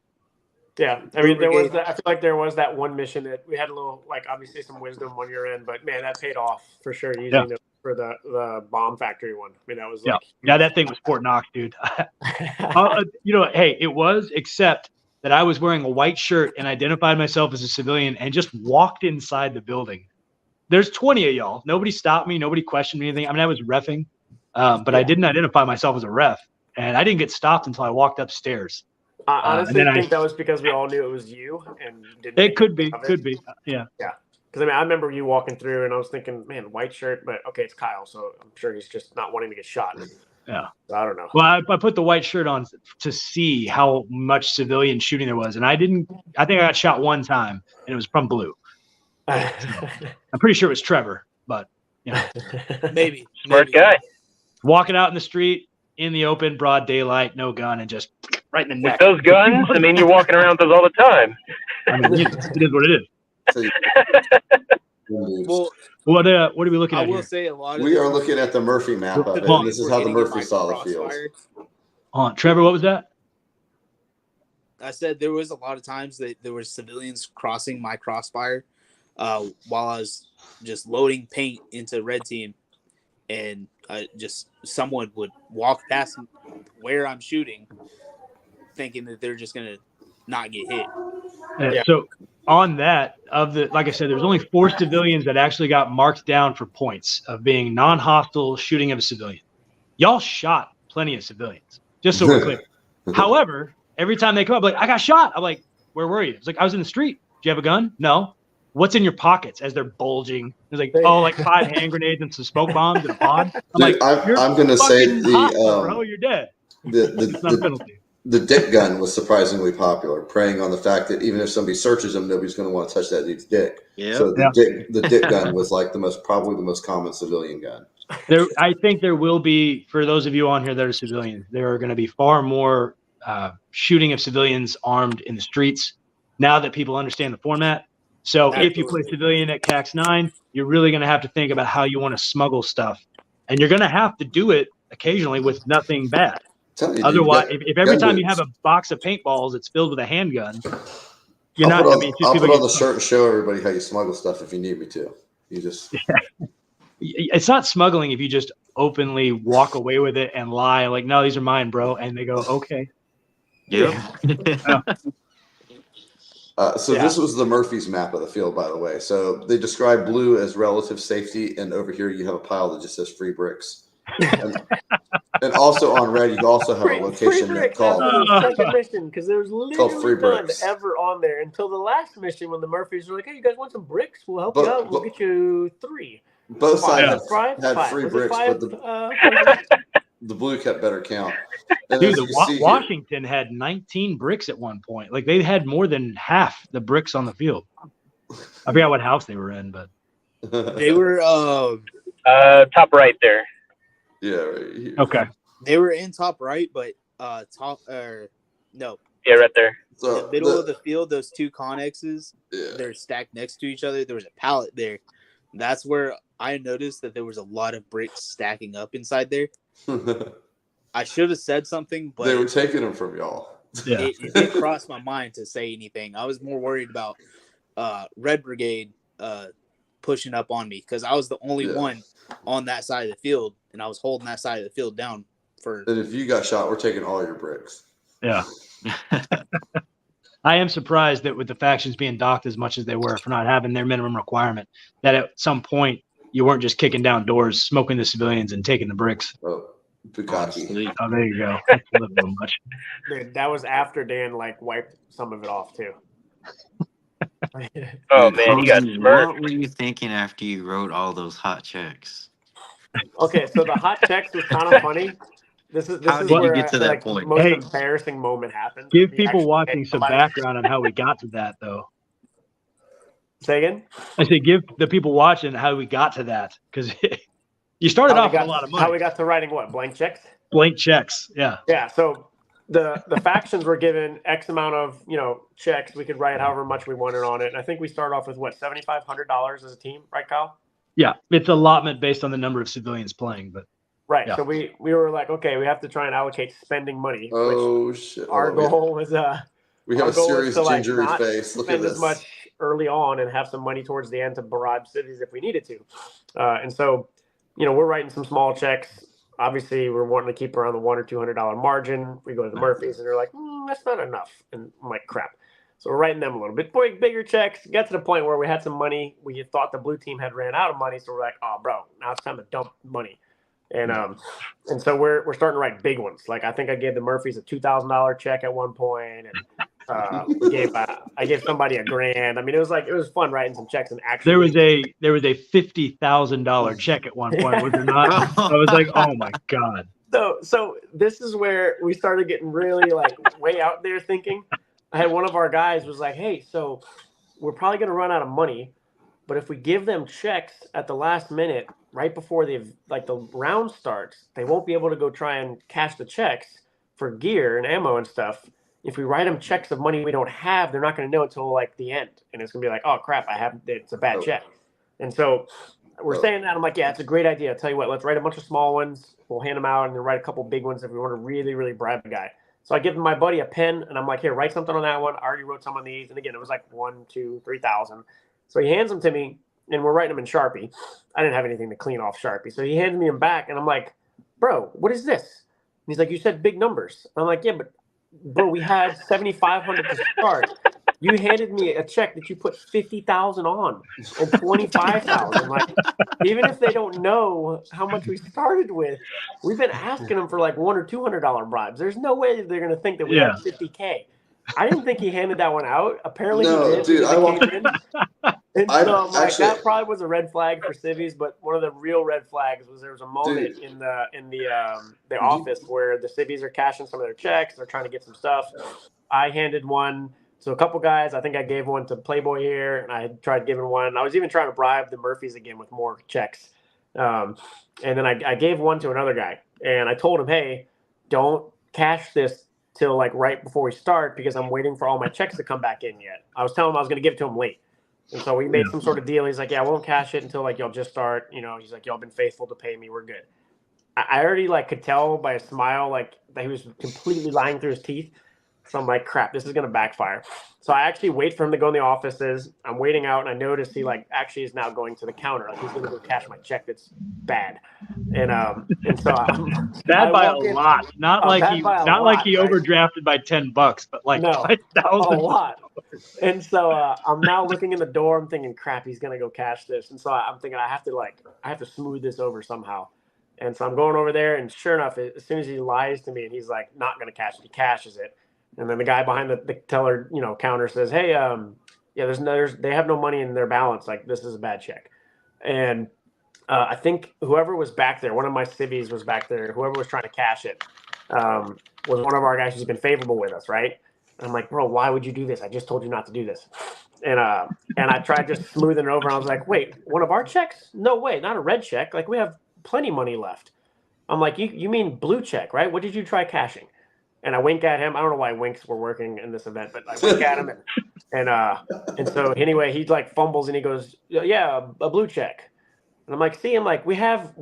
Yeah, I mean, I feel like there was that one mission that we had a little, like, obviously some wisdom on your end, but man, that paid off for sure using it for the bomb factory one. I mean, that was that thing was Fort Knox, dude. Hey, it was, except that I was wearing a white shirt and identified myself as a civilian and just walked inside the building. There's 20 of y'all. Nobody stopped me. Nobody questioned me anything. I mean, I was reffing, but I didn't identify myself as a ref. And I didn't get stopped until I walked upstairs. I honestly think that was because we all knew it was you. And it could be. Yeah. Yeah. Because, I mean, I remember you walking through and I was thinking, man, white shirt, but okay, it's Kyle. So I'm sure he's just not wanting to get shot. Yeah. So I don't know. Well, I put the white shirt on to see how much civilian shooting there was. And I think I got shot one time and it was from blue. I'm pretty sure it was Trevor, but maybe smart guy. Walking out in the street in the open, broad daylight, no gun, and just right in the neck. With those guns, I mean, you're walking around with those all the time. I mean, it is what it is. Well, what are we looking at? I will say a lot. We are looking at the Murphy map of it, and this is how the Murphy saw the field. Trevor, what was that? I said there was a lot of times that there were civilians crossing my crossfire while I was just loading paint into red team, and just someone would walk past where I'm shooting, thinking that they're just gonna not get hit. So on that, like I said, there's only 4 civilians that actually got marked down for points of being non-hostile shooting of a civilian. Y'all shot plenty of civilians, just so we're clear. However, every time they come up, like, I got shot. I'm like, where were you? It's like, I was in the street. Do you have a gun? No. What's in your pockets? As they're bulging, there's like, like 5 hand grenades and some smoke bombs and a pod. I'm going to say bro, you're dead. It's not a penalty. The dick gun was surprisingly popular, preying on the fact that even if somebody searches him, nobody's going to want to touch that dude's dick. Yeah. So the dick gun was like probably the most common civilian gun. I think there will be, for those of you on here that are civilians, there are going to be far more shooting of civilians armed in the streets now that people understand the format. So if you play civilian at CAX 9, you're really going to have to think about how you want to smuggle stuff. And you're going to have to do it occasionally with nothing bad. Otherwise, if every time you have a box of paintballs that's filled with a handgun, you're not going to be. I'll put on the shirt and show everybody how you smuggle stuff if you need me to. You just. It's not smuggling if you just openly walk away with it and lie like, no, these are mine, bro. And they go, okay. Yeah. This was the Murphy's map of the field, by the way. So they describe blue as relative safety, and over here you have a pile that just says free bricks. And also on red, you also have a location that called second mission, because there was literally none ever on there until the last mission when the Murphys were like, "Hey, you guys want some bricks? We'll help you out. We'll get you 3." Both sides Five? had Five. free Was it bricks, five? but the blue kept better count. And Dude, as the you see here, Washington had 19 bricks at one point. Like they had more than half the bricks on the field. I forgot what house they were in, but They were top right there. yeah, right here. okay. they were in top right, but top or no. Yeah, right there. So The middle of the field, those two Connexes, yeah. they're stacked next to each other. There was a pallet there. That's where I noticed that there was a lot of bricks stacking up inside there. I should have said something, but They were taking them from y'all. Yeah. it didn't cross my mind to say anything. I was more worried about Red Brigade pushing up on me because I was the only one on that side of the field, and I was holding that side of the field down for. And if you got shot, we're taking all your bricks. Yeah. I am surprised that with the factions being docked as much as they were for not having their minimum requirement, that at some point you weren't just kicking down doors, smoking the civilians, and taking the bricks. Oh, Bukaki. Oh, there you go. That's a little bit much. Dude, that was after Dan like wiped some of it off too. Oh man, you got Cozy, smart. what were you thinking after you wrote all those hot checks? Okay, so the hot checks was kind of funny. This is How did you where get to that like, point? most Hey, embarrassing moment happened. Give We people actually watching hit some somebody- background on how we got to that, though. Say again? I say give the people watching how we got to that, because you started off with a lot of money. How we got to writing what? Blank checks? Blank checks, yeah. Yeah, so the factions were given X amount of, checks. We could write however much we wanted on it. And I think we started off with what, $7,500 as a team, right, Kyle? Yeah, it's allotment based on the number of civilians playing, but Right. Yeah. So we were like, okay, we have to try and allocate spending money. Oh which shit! our Hold on, goal was we have our a goal was serious to, like, gingery not face. Look at spend this. as much early on and have some money towards the end to barrage cities if we needed to. And so, we're writing some small checks. Obviously, we're wanting to keep around the $100 or $200 margin. We go to the Murphys and they're like, that's not enough. And I'm like, crap. So we're writing them a little bit bigger checks. Got to the point where we had some money. We thought the blue team had ran out of money. So we're like, oh, bro, now it's time to dump money. And so we're starting to write big ones. Like I think I gave the Murphys a $2,000 check at one point, and I gave somebody $1,000. I mean, it was fun writing some checks and actually. there was a $50,000 check at one point, was there not? I was like, oh my god. So this is where we started getting really like way out there thinking. I had one of our guys was like, hey, so we're probably going to run out of money, but if we give them checks at the last minute, right before the round starts, they won't be able to go try and cash the checks for gear and ammo and stuff. If we write them checks of money we don't have, they're not going to know until like the end, and it's going to be like, oh crap, it's a bad check. And so we're saying that, I'm like, yeah, it's a great idea. I'll tell you what, let's write a bunch of small ones. We'll hand them out and then write a couple big ones if we want to really, really bribe a guy. So I give my buddy a pen and I'm like, here, write something on that one. I already wrote some on these. And again, it was like 1, 2, 3,000. So he hands them to me and we're writing them in Sharpie. I didn't have anything to clean off Sharpie. So he hands me them back and I'm like, bro, what is this? And he's like, you said big numbers. I'm like, yeah, but bro, we had 7,500 to start. You handed me a check that you put 50,000 on and 25,000. Like, even if they don't know how much we started with, we've been asking them for like $100 or $200 bribes. There's no way they're going to think that we had 50K. I didn't think he handed that one out. Apparently he did. Dude, I walked. And so I'm like, that probably was a red flag for civvies, but one of the real red flags was there was a moment in the office where the civvies are cashing some of their checks. They're trying to get some stuff. I handed one to a couple guys. I think I gave one to Playboy here, and I had tried giving one. I was even trying to bribe the Murphys again with more checks. And then I gave one to another guy, and I told him, hey, don't cash this till like right before we start because I'm waiting for all my checks to come back in yet. I was telling him I was going to give it to him late. And so we made some sort of deal. He's like, yeah, I won't cash it until like y'all just start. He's like, y'all been faithful to pay me. We're good. I already like could tell by a smile like that he was completely lying through his teeth. So I'm like, crap, this is going to backfire. So I actually wait for him to go in the offices. I'm waiting out, and I notice he like actually is now going to the counter. Like he's going to go cash my check that's bad. And so bad by a lot. Not like he overdrafted by $10, but like $5,000. A lot. And so I'm now looking in the door. I'm thinking, crap, he's going to go cash this. And so I'm thinking I have to smooth this over somehow. And so I'm going over there, and sure enough, as soon as he lies to me and he's like not going to cash it, he cashes it. And then the guy behind the teller, counter says, hey, they have no money in their balance. Like, this is a bad check. And I think whoever was back there, one of my civvies was back there. Whoever was trying to cash it was one of our guys who's been favorable with us, right? And I'm like, bro, why would you do this? I just told you not to do this. And I tried just smoothing it over. And I was like, wait, one of our checks? No way, not a red check. Like we have plenty of money left. I'm like, you mean blue check, right? What did you try cashing? And I wink at him. I don't know why winks were working in this event, but I wink at him, and so anyway, he like fumbles and he goes, yeah, a blue check. And I'm like, see, I'm like, we have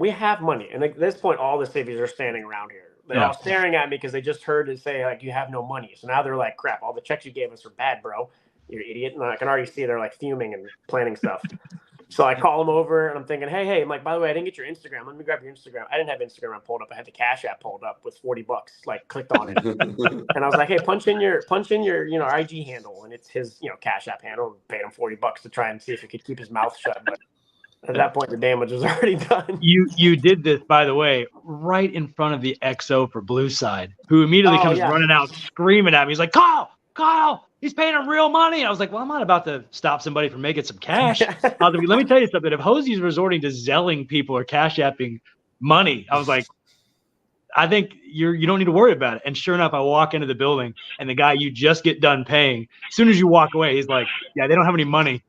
money. And at this point, all the civvies are standing around here. They're all staring at me because they just heard it say like, you have no money. So now they're like, crap, all the checks you gave us are bad, bro. You're an idiot. And I can already see they're like fuming and planning stuff. So I call them over and I'm thinking, hey, I'm like, by the way, I didn't get your Instagram. Let me grab your Instagram. I didn't have Instagram pulled up. I had the Cash App pulled up with $40, like clicked on it. And I was like, hey, punch in your, IG handle. And it's his, Cash App handle. And paid him $40 to try and see if he could keep his mouth shut. But at that point, the damage was already done. You did this, by the way, right in front of the XO for Blue Side, who immediately comes running out screaming at me. He's like, Kyle, he's paying him real money. I was like, well, I'm not about to stop somebody from making some cash. Let me tell you something. If Hosey's resorting to zelling people or cash apping money, I was like, I think you don't need to worry about it. And sure enough, I walk into the building and the guy you just get done paying, as soon as you walk away, he's like, yeah, they don't have any money.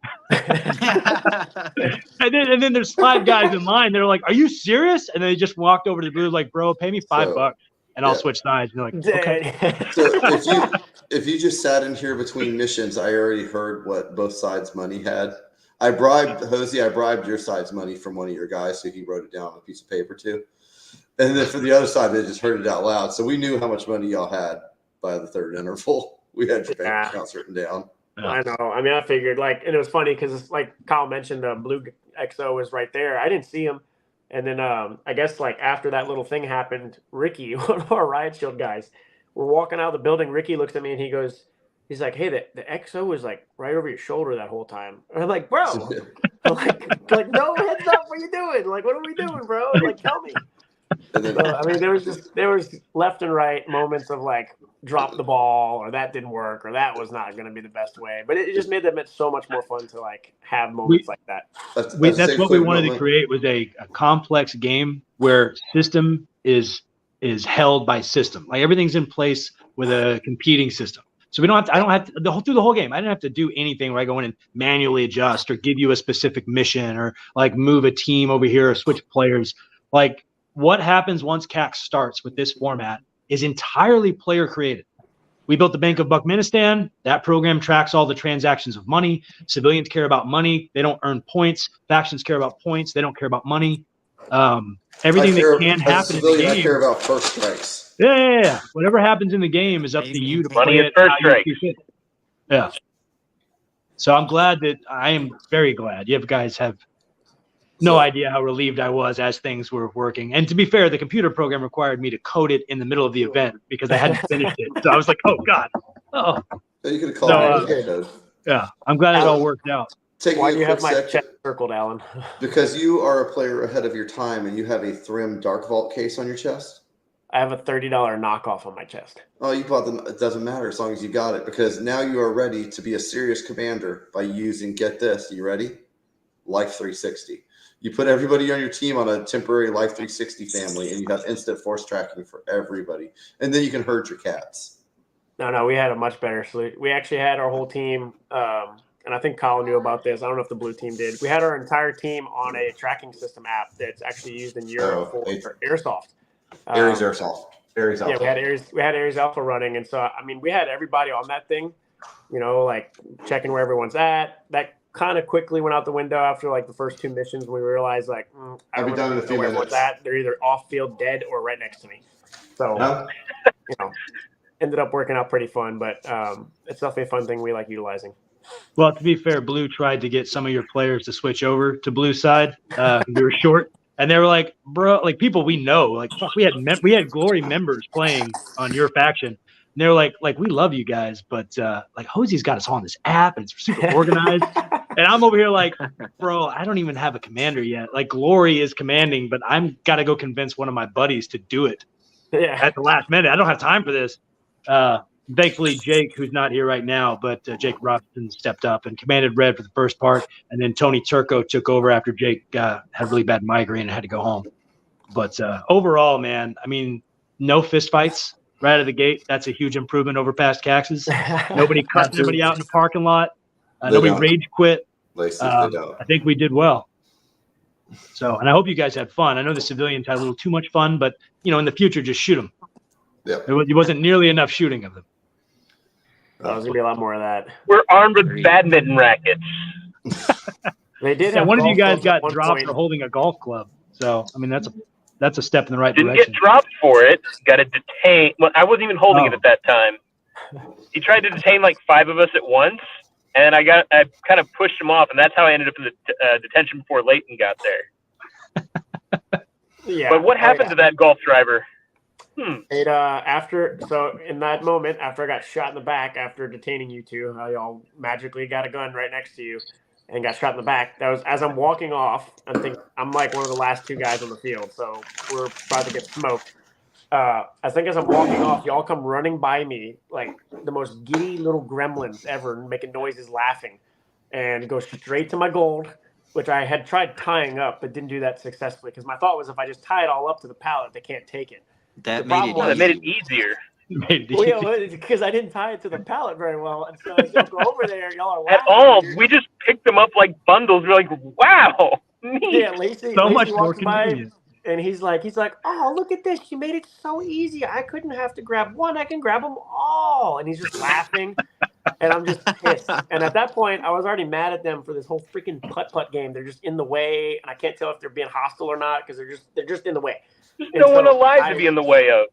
and then there's 5 guys in line. They're like, are you serious? And they just walked over to the booth like, bro, pay me $5 and I'll switch sides. And they're like, okay. So if you just sat in here between missions, I already heard what both sides' money had. I bribed Hosey. I bribed your side's money from one of your guys, so he wrote it down on a piece of paper too. And then for the other side, they just heard it out loud. So we knew how much money y'all had by the third interval. We had your bank accounts written down. I know. I mean, I figured and it was funny because like Kyle mentioned, the blue XO was right there. I didn't see him. And then I guess like after that little thing happened, Ricky, one of our Riot Shield guys, we're walking out of the building. Ricky looks at me and he's like, hey, the XO was like right over your shoulder that whole time. And I'm like, bro, I'm like, no, heads up, what are you doing? Like, what are we doing, bro? Like, tell me. So, I mean, there was left and right moments of like drop the ball or that didn't work or that was not going to be the best way, but it just made them so much more fun to like have moments like that. That's what we wanted to create, was a complex game where system is held by system. Like everything's in place with a competing system. So I don't have to through the whole game. I didn't have to do anything where I go in and manually adjust or give you a specific mission or like move a team over here or switch players. Like what happens once CAX starts with this format is entirely player created. We built the Bank of Buckministan. That program tracks all the transactions of money. Civilians care about money. They don't earn points. Factions care about points. They don't care about money. Everything that can happen in the game. I care about first strikes. Yeah. Whatever happens in the game is up to you to play it. First strike. Yeah. So I am very glad. You guys have no idea how relieved I was as things were working. And to be fair, the computer program required me to code it in the middle of the event because I hadn't finished it. So I was like, oh, God. Oh. You could have called it code. Yeah. I'm glad it all worked out. Why do you have my chest circled, Alan? Because you are a player ahead of your time and you have a Thrym Dark Vault case on your chest. I have a $30 knockoff on my chest. Oh, you bought them. It doesn't matter as long as you got it, because now you are ready to be a serious commander by using, get this, you ready? Life 360. You put everybody on your team on a temporary Life 360 family, and you have instant force tracking for everybody. And then you can herd your cats. No, we had a much better solution. We actually had our whole team, and I think Colin knew about this. I don't know if the blue team did. We had our entire team on a tracking system app that's actually used in Europe for Airsoft. Ares Airsoft. Ares Alpha. Yeah, we had Ares Alpha running, and so I mean, we had everybody on that thing, like checking where everyone's at. That kind of quickly went out the window after like the first 2 missions. We realized like, I don't know where everyone's at. They're either off field, dead, or right next to me. So, ended up working out pretty fun, but it's definitely a fun thing we like utilizing. Well, to be fair, Blue tried to get some of your players to switch over to Blue side. We were short. And they were like, bro, like people we know, like fuck, we had Glory members playing on your faction. And they were like we love you guys, but like Hosey's got us on this app and it's super organized. And I'm over here like, bro, I don't even have a commander yet. Like Glory is commanding, but I'm got to go convince one of my buddies to do it at the last minute. I don't have time for this. thankfully, Jake, who's not here right now, but Jake Robinson stepped up and commanded red for the first part, and then Tony Turco took over after Jake had a really bad migraine and had to go home. But overall, man, I mean, no fist fights right out of the gate. That's a huge improvement over past CAXs. Nobody cussing everybody out in the parking lot. Nobody rage quit. They don't. I think we did well. So, and I hope you guys had fun. I know the civilians had a little too much fun, but in the future, just shoot them. Yeah. It wasn't nearly enough shooting of them. There's gonna be a lot more of that. We're armed with badminton rackets. They did. Yeah, have one of you golf guys clubs got at one dropped point. for holding a golf club. So, I mean, that's a step in the right Didn't direction. get dropped for it. Got it detained. Well, I wasn't even holding it at that time. He tried to detain like 5 of us at once, and I kind of pushed him off, and that's how I ended up in the detention before Leighton got there. Yeah. But what happened to that golf driver? It so in that moment, after I got shot in the back after detaining you two, how y'all magically got a gun right next to you and got shot in the back. That was as I'm walking off. I'm like one of the last 2 guys on the field, so we're about to get smoked. I think as I'm walking off, y'all come running by me like the most giddy little gremlins ever, making noises, laughing, and go straight to my gold, which I had tried tying up, but didn't do that successfully because my thought was if I just tie it all up to the pallet, they can't take it. That That made it easier. Because I didn't tie it to the pallet very well, and so as y'all go over there, y'all are laughing. At all, we just picked them up like bundles. We're like, wow, neat. Yeah, Lacey much more walks by, convenient. and he's like, oh, look at this! You made it so easy. I couldn't have to grab one. I can grab them all. And he's just laughing, and I'm just pissed. And at that point, I was already mad at them for this whole freaking putt game. They're just in the way, and I can't tell if they're being hostile or not because they're just in the way. There's no one alive to be in the way of.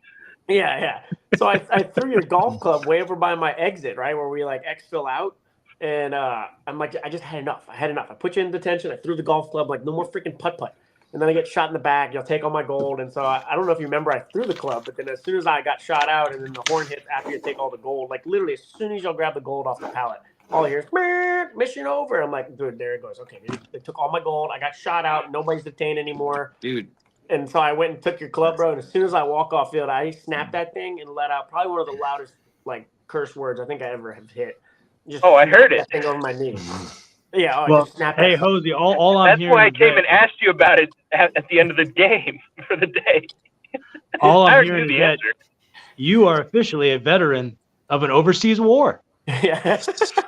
Yeah. So I threw your golf club way over by my exit, right, where we like exfil out. And I'm like, I just had enough. I put you in detention. I threw the golf club, like, no more freaking putt. And then I get shot in the back. You'll take all my gold. And so I don't know if you remember, I threw the club. But then as soon as I got shot out and then the horn hits after you take all the gold, like literally as soon as y'all grab the gold off the pallet, all you hear is, mission over. I'm like, dude, there it goes. Okay, they took all my gold. I got shot out. Nobody's detained anymore. Dude. And so I went and took your club, bro. And as soon as I walk off field, I snapped that thing and let out probably one of the loudest like curse words I think I ever have hit. Just I heard it. that thing over my knee. Yeah. Well, just snapped hey, that. Hosey, all I'm That's hearing. why I is came that- and asked you about it at the end of the game for the day. All I I'm already hearing knew is the that answer. you are officially a veteran of an overseas war. Yeah.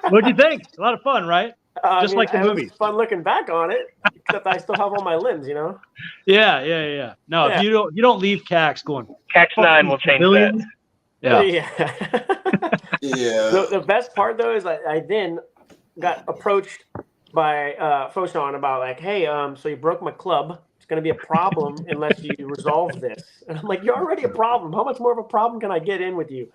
What'd you think? A lot of fun, right? Just like the it was movies. fun looking back on it, except I still have all my limbs, you know. Yeah. No, Yeah. if you don't leave CAX going. CAX 9 will change that. Yeah. Yeah. The best part though is I then got approached by Foshan about like, hey, so you broke my club. It's going to be a problem unless you resolve this. And I'm like, you're already a problem. How much more of a problem can I get in with you?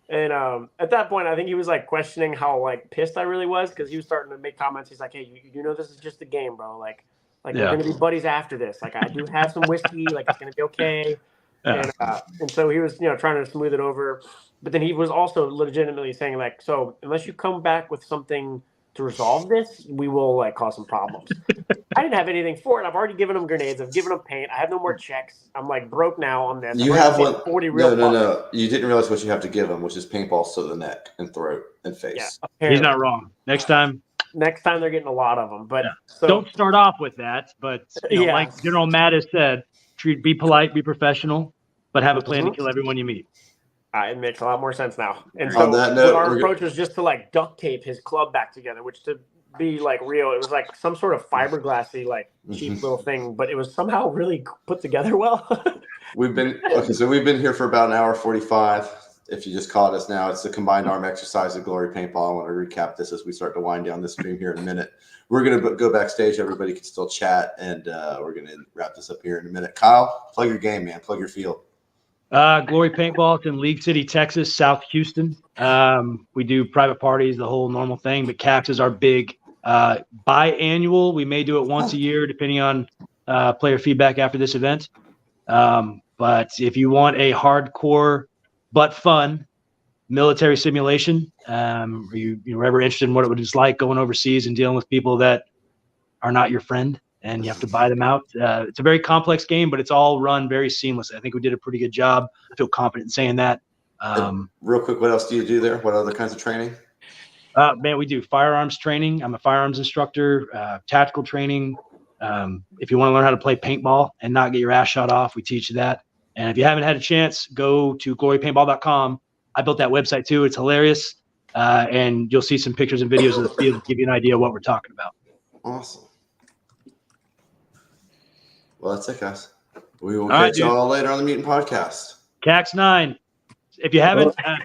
And at that point, I think he was like questioning how like pissed I really was because he was starting to make comments. He's like, hey, you know this is just a game, bro. Like we're going to be buddies after this. Like I do have some whiskey. Like it's going to be okay. Yeah. And so he was, trying to smooth it over. But then he was also legitimately saying like, so unless you come back with something to resolve this, we will like cause some problems. I didn't have anything for it. I've already given them grenades. I've given them paint. I have no more checks. I'm like broke now on this. You I've have already one. paid 40 real bucks. No. You didn't realize what you have to give them, which is paintballs to the neck and throat and face. Yeah, He's not wrong. Next time, they're getting a lot of them. But so, don't start off with that. But like General Mattis said, be polite, be professional, but have a plan to kill everyone you meet. It makes a lot more sense now. And On so that note, our approach was just to like duct tape his club back together, which to be like real, it was like some sort of fiberglassy, like cheap little thing, but it was somehow really put together well. We've been here for about an hour 45. If you just caught us now, it's the combined arm exercise of Glory Paintball. I want to recap this as we start to wind down this stream here in a minute. We're going to go backstage. Everybody can still chat, and we're going to wrap this up here in a minute. Kyle, plug your game, man. Plug your field. Glory Paintball. It's in League City, Texas, South Houston. We do private parties, the whole normal thing, but CAX is our big biannual. We may do it once a year, depending on player feedback after this event. But if you want a hardcore but fun military simulation, or you're ever interested in what it was like going overseas and dealing with people that are not your friend, and you have to buy them out. It's a very complex game, but it's all run very seamless. I think we did a pretty good job. I feel confident in saying that. Real quick, what else do you do there? What other kinds of training? Man, we do firearms training. I'm a firearms instructor, tactical training. If you want to learn how to play paintball and not get your ass shot off, we teach you that. And if you haven't had a chance, go to glorypaintball.com. I built that website too. It's hilarious. And you'll see some pictures and videos of the field to give you an idea of what we're talking about. Awesome. Well, that's it, guys. We will All right, catch y'all later on the Mutant Podcast. CAX 9. If you haven't